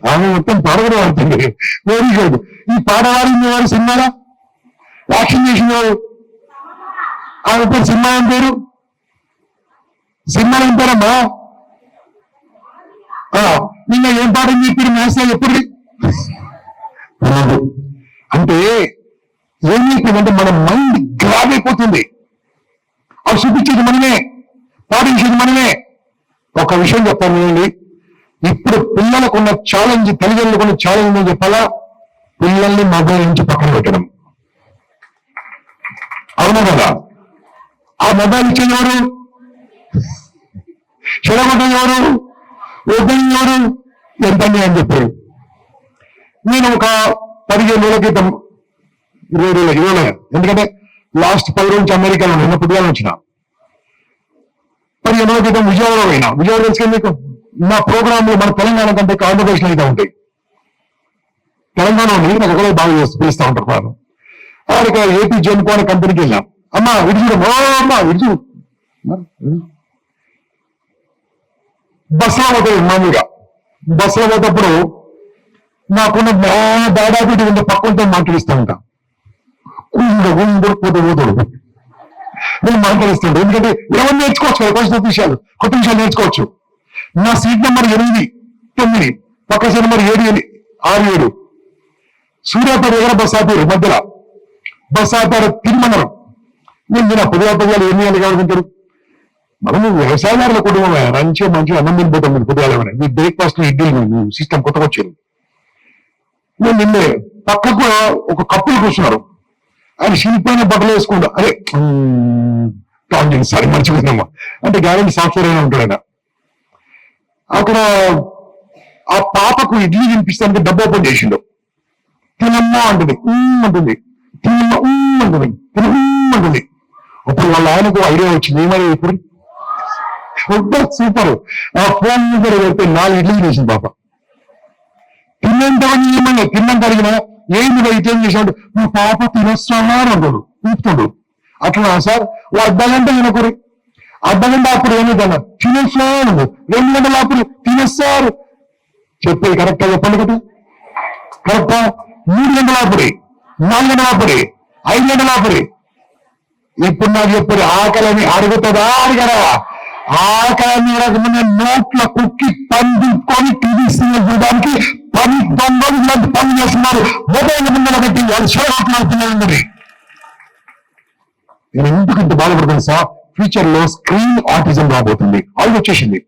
ఆమె మొత్తం పాడగడ పడుతుంది. Very good. ఈ పాట వాడింది వారు సినిమాలో యాక్షన్ చేసిన వారు. ఆమె పేరు సినిమా ఏం పేరు? సినిమా ఏం పేరమ్మా? నిన్న ఏం పాటని చెప్పారు మ్యాథ్స్ లో ఎప్పుడు? అంటే ఏం చెప్పిందంటే మన మైండ్ గ్రాబ్ అయిపోతుంది. అవి చూపించేది మనమే, పాటించేది మనమే. ఒక విషయం చెప్పాను నేను, ఇప్పుడు పిల్లలకున్న ఛాలెంజ్, తల్లిదండ్రులకున్న ఛాలెంజ్ అని చెప్పాలా? పిల్లల్ని మొబైల్ నుంచి పక్కన పెట్టడం. అవునా కదా? ఆ మొబైల్ ఇచ్చేది ఎవరు? చెడగొట్టేది ఎవరు? వద్దని ఎవరు? ఎంతండి అని చెప్పారు. నేను ఒక 15 రోజుల క్రితం, 20 రోజులు, ఎందుకంటే లాస్ట్ 10 రోజుల నుంచి అమెరికాలో నిన్న పొద్దుగాల వచ్చిన. 15 రోజుల క్రితం విజయవాడ పోయినా. విజయవాడ తెలుసుకెళ్ళి మీకు మా ప్రోగ్రాంలు మన తెలంగాణ కంటే కాంపిటీషన్ అయితే ఉంటాయి. తెలంగాణ నాకు ఒకరోజు బాగా పిలుస్తూ ఉంటారు. వాళ్ళు వారికి ఏపీ జెన్కో అనే కంపెనీకి వెళ్ళాం. అమ్మా విడిచూడు, అమ్మా విడిచూడు. బస్సులో పోతుంది. మామూలుగా బస్సులో పోతప్పుడు నాకున్న దాదాపు ఉండే పక్కనతో మాట్లాడిస్తూ ఉంటా. పోతాడు నేను మాట్లాడిస్తాడు. ఎందుకంటే ఎవరు నేర్చుకోవచ్చు కదా, కొంచెం విషయాలు, కొత్త విషయాలు నేర్చుకోవచ్చు. నా సీట్ నెంబర్ 8, 9, పక్క సీట్ నెంబర్ 7, 6, 7. సూర్యాపేట దగ్గర బస్ ఆపారు, మధ్యలో బస్ ఆపారు. తిరుమలం నేను పొద్దుగాలు ఎన్ని గంటలు కావాలంటారు? మనము వ్యవసాయదారుల కుటుంబమే, మంచిగా అన్నం తినిపోతాం. మీరు పొద్దుగాల మీ బ్రేక్ఫాస్ట్ ఇడ్లీ సిస్టమ్ కొత్తగా వచ్చారు. నేను నిన్నే పక్కకు ఒక కప్పులు కూర్చున్నారు. ఆయన శిల్పైన బట్టలు వేసుకుంటా, అరే సారీ మర్చిపోయినామా అంటే గ్యారెంటీ సాఫ్ట్వేర్ అయినా ఉంటాడు ఆయన. అక్కడ ఆ పాపకు ఇడ్లీ తినిపిస్తానికి డబ్బు ఓపెన్ చేసిండు. తినమ్మా అంటుంది, అంటుంది, తినమ్మా అంటుంది, అంటుంది. అప్పుడు వాళ్ళ ఆయనకు ఐడియా వచ్చింది. ఏమని ఇప్పుడు సూపర్, ఆ ఫోన్ మీద పెడితే 4 ఇడ్లీలు చేసింది పాప. తిన్నంతవన్నీ ఏమన్నా తిన్నంత అడిగినా ఏంది ఇట్లా చేసాడు, మా పాప తినొస్తానా అని అంటాడు, ఊపుతాడు. అట్లా సార్ ఓ అర్ధగంట తినకూరి, అర్ధగంట అప్పుడు ఏమిటన్నా తినొస్తాను, 2 గంటల అప్పుడు తినొస్తారు. చెప్పేది కరెక్టా చెప్పండి కదా? కరెక్టా? 3 గంటల అప్పుడే, 4 గంటల అప్పుడే, 5 గంటల అప్పుడే. ఇప్పుడు నాకు చెప్పారు ఆకలిని అడుగుతుందా అడిగారా? ఆకలిని అడగమని నోట్ల కుక్కి పండుకొని టీవీసీలో చూడడానికి 10 మంది పని చేస్తున్నారు. మొబైల్ ముందర పెట్టి వాళ్ళు షోతున్నారండి. నేను ఎందుకు ఇంత బాధపడుతుంది సార్? ఫ్యూచర్ లో స్క్రీన్ ఆటిజం రాబోతుంది. అది వచ్చేసింది.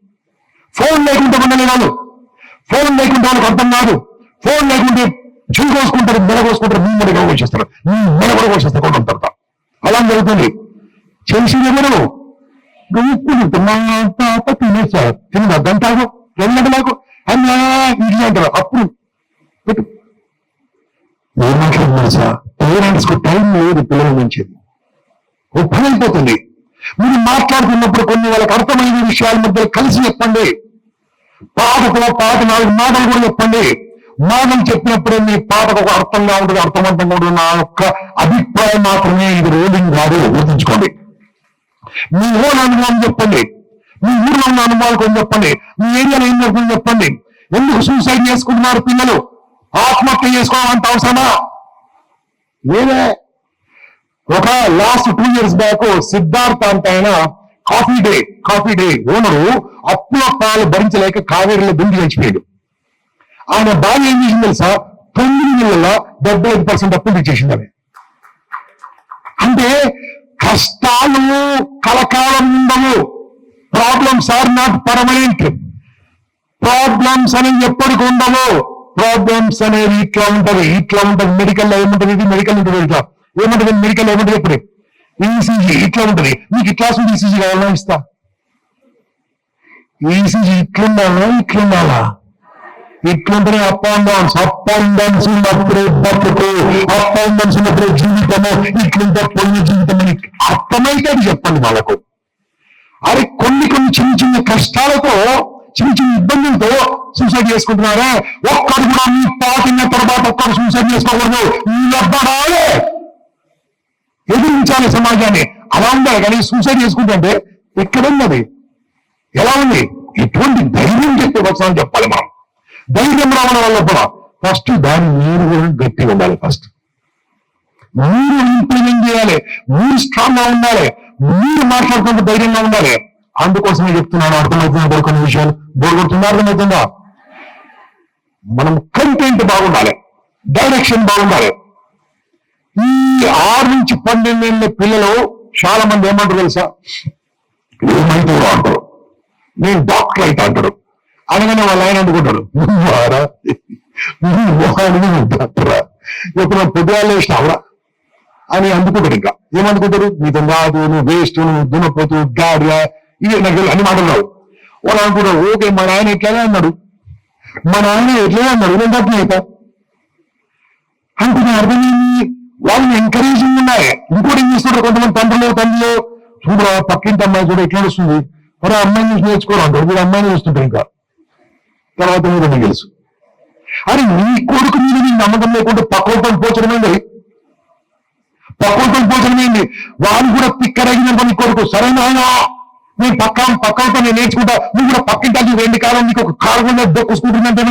ఫోన్ లేకుంటే ఉండలే వాళ్ళు, ఫోన్ లేకుంటే వాళ్ళకి అర్థం కాదు. ఫోన్ లేకుంటే చూ కోసుకుంటారు, మెడకోసుకుంటారు, మీ మెడ కోసేస్తారు, మీ మెడ కూడా కోసేస్తారు కొంత తర్వాత. అలా జరుగుతుంది. చేసింది ఎవరు? ఉప్పు మా పాప తినేసారు, తిన్న గంటకు 2 గంటలకు అన్నా ఇడ్లీ అంటారు. అప్పుడు ఏమంటారు సార్? పేరెంట్స్ కు టైం లేదు పిల్లల నుంచి, పని అయిపోతుంది. మీరు మాట్లాడుతున్నప్పుడు కొన్ని వాళ్ళకి అర్థమైన విషయాల మధ్య కలిసి చెప్పండి. పాటకు 4 మాటలు కూడా చెప్పండి. మాటలు చెప్పినప్పుడే మీ పాటకు ఒక అర్థంగా ఉంటుంది, అర్థవంతంగా ఉంటుంది. నా యొక్క అభిప్రాయం మాత్రమే, ఇది రోలింగ్ కాదు, గుర్తుంచుకోండి. మీ ఊళ్ళో అనుభవం చెప్పండి, మీ ఊళ్ళో ఉన్న అనుభవాలు కొన్ని చెప్పండి, మీ ఏరియాలో ఏం జరుగుతుందో చెప్పండి. ఎందుకు సూసైడ్ చేసుకుంటున్నారు పిల్లలు? ఆత్మహత్య చేసుకోవాలంత అవసరమా? నేనే ఒక లాస్ట్ 2 years బ్యాక్ సిద్ధార్థ అంటే ఆయన కాఫీ డే ఓనరు అప్పుల పాలు భరించలేక కావేరీలో దుండి చచ్చిపోయాడు. ఆయన భార్య ఏం చేసింది తెలుసా? 9 నెలల్లో 75% అప్పులు తెచ్చేసింది. ఆమె అంటే కష్టాలు కలకాలం ఉండవు. Problems are not permanent. Problems అనేవి ఎప్పటికి ఉండవు. ప్రాబ్లమ్స్ అనేవి ఇట్లా ఉంటది. మెడికల్లో ఏముంటది? ఇది మెడికల్ ఉంటుంది. ఇట్లా ఏముంటది? మెడికల్ ఏముంటది? ఎప్పుడు ఈసీజీ ఇట్లా ఉంటది. మీకు ఇట్లా ఈసీజీ కావాలా? ఇస్తా. ఈసీజీ ఇట్లుండాలా? ఇట్లుంటేనే అప్ అండ్ డౌన్స్ ఉన్నప్పుడే బతుకు, అప్ అండ్ డౌన్స్ ఉన్నప్పుడే జీవితము, ఇట్లుంటే పోయిన జీవితం అని అర్థమైతే అది చెప్పండి వాళ్ళకు. అరే కొన్ని చిన్న కష్టాలతో, చిన్న ఇబ్బందులతో సూసైడ్ చేసుకుంటున్నారా? ఒక్కడు కూడా మీ పాటిన తర్వాత ఒక్కడు సూసైడ్ చేసుకోకూడదు. నిలబడాలి, ఎదిరించాలి సమాజాన్ని. అలా ఉండాలి. కానీ సూసైడ్ చేసుకుంటే ఎక్కడున్నది? ఎలా ఉంది? ఎటువంటి ధైర్యం చెప్పే వచనాలు చెప్పాలి మనం. ధైర్యం రావడం వల్ల కూడా ఫస్ట్ దాన్ని మీరు కూడా గట్టిగా ఉండాలి. ఫస్ట్ మీరు ఇంప్లిమెంట్ చేయాలి, మీరు స్ట్రాంగ్ గా ఉండాలి, మీరు మాట్లాడుకుంటూ ధైర్యంగా ఉండాలి. అందుకోసమే చెప్తున్నాను. అర్థమవుతున్నా కొన్ని విషయాలు? బోర్గొడుతుందా? అర్థమవుతుందా? మనం కంటెంట్ బాగుండాలి, డైరెక్షన్ బాగుండాలి. ఈ 6 నుంచి 12 ఏళ్ళ పిల్లలు చాలా మంది ఏమంటారు తెలుసా? ఏమైతే అంటారు, నేను డాక్టర్ అయితే అంటాడు. అనగానే వాళ్ళు ఆయన అనుకుంటాడు, డాక్టరా ఎప్పుడు పొద్దుగాలు వేసినావురా అని అందుకుంటాడు. ఇంకా ఏమనుకుంటారు? నీతో రాదు, నువ్వు వేస్ట్, నువ్వు దున్నపోతు, గాడిగా, ఇవి నాకు అన్ని మాట్లాడరావు. వాళ్ళు అనుకుంటారు, ఓకే మా నాయన ఎట్లానే అన్నాడు, నేను డాక్టర్ అవుతా అనుకున్న అర్థమైంది. వాళ్ళని ఎంకరేజింగ్ ఉన్నాయి. ఇంకోటి ఏం చేస్తుంటారు కొంతమంది తండ్రులు, చూడు పక్కింటి అమ్మాయి చూడ ఎట్లా వస్తుంది, మరి అమ్మాయిని చూసి నేర్చుకోవాలంటారు. మీరు అమ్మాయిని చూస్తుంటారు. ఇంకా తర్వాత మీరు తెలుసు. అరే నీ కొడుకు మీద నీకు నమ్మకం లేకుంటే పక్కోటం పోచడమేంది, వాళ్ళు కూడా తిక్కరగిన నీ కొడుకు. సరైన నేను పక్కతో నేను నేర్చుకుంటా, నువ్వు కూడా పక్కింటా 2 కాలం నీకు ఒక కారు కూడా దొక్కుసుకుంటుందంటే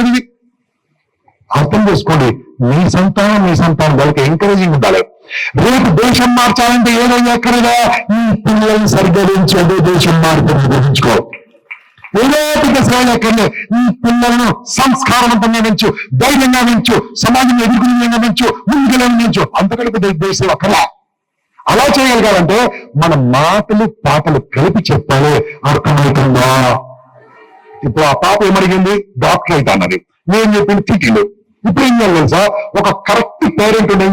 అర్థం చేసుకోండి. మీ సంతానం వాళ్ళకి ఎంకరేజింగ్ ఉండాలి. రేపు దేశం మార్చాలంటే ఏదో ఎక్కడగా ఈ పిల్లల్ని సరిగ్గా పెంచి అదే దేశం మారుతుంది. గుర్తుంచుకో. ఏదో శ్రేణి ఎక్కడలే. ఈ పిల్లలను సంస్కారవంతంగా పెంచు, ధైర్యంగా పెంచు, సమాజం ఎదుర్కొనే పెంచు, ముందుకెళ్ళని పెంచు. అంతకలిపి దేశం అక్కడా అలా చేయగలగాలంటే మన మాటలు పాటలు కలిపి చెప్పాలి. అర్థమవుతుందా? ఇప్పుడు ఆ పాప ఏమడిగింది? డాక్టర్ అయితే అన్నది. నేను చెప్పింది తిట్టిండు. ఇప్పుడు ఏం చేయాలి తెలుసా? ఒక కరెక్ట్ పేరెంట్ ఉండే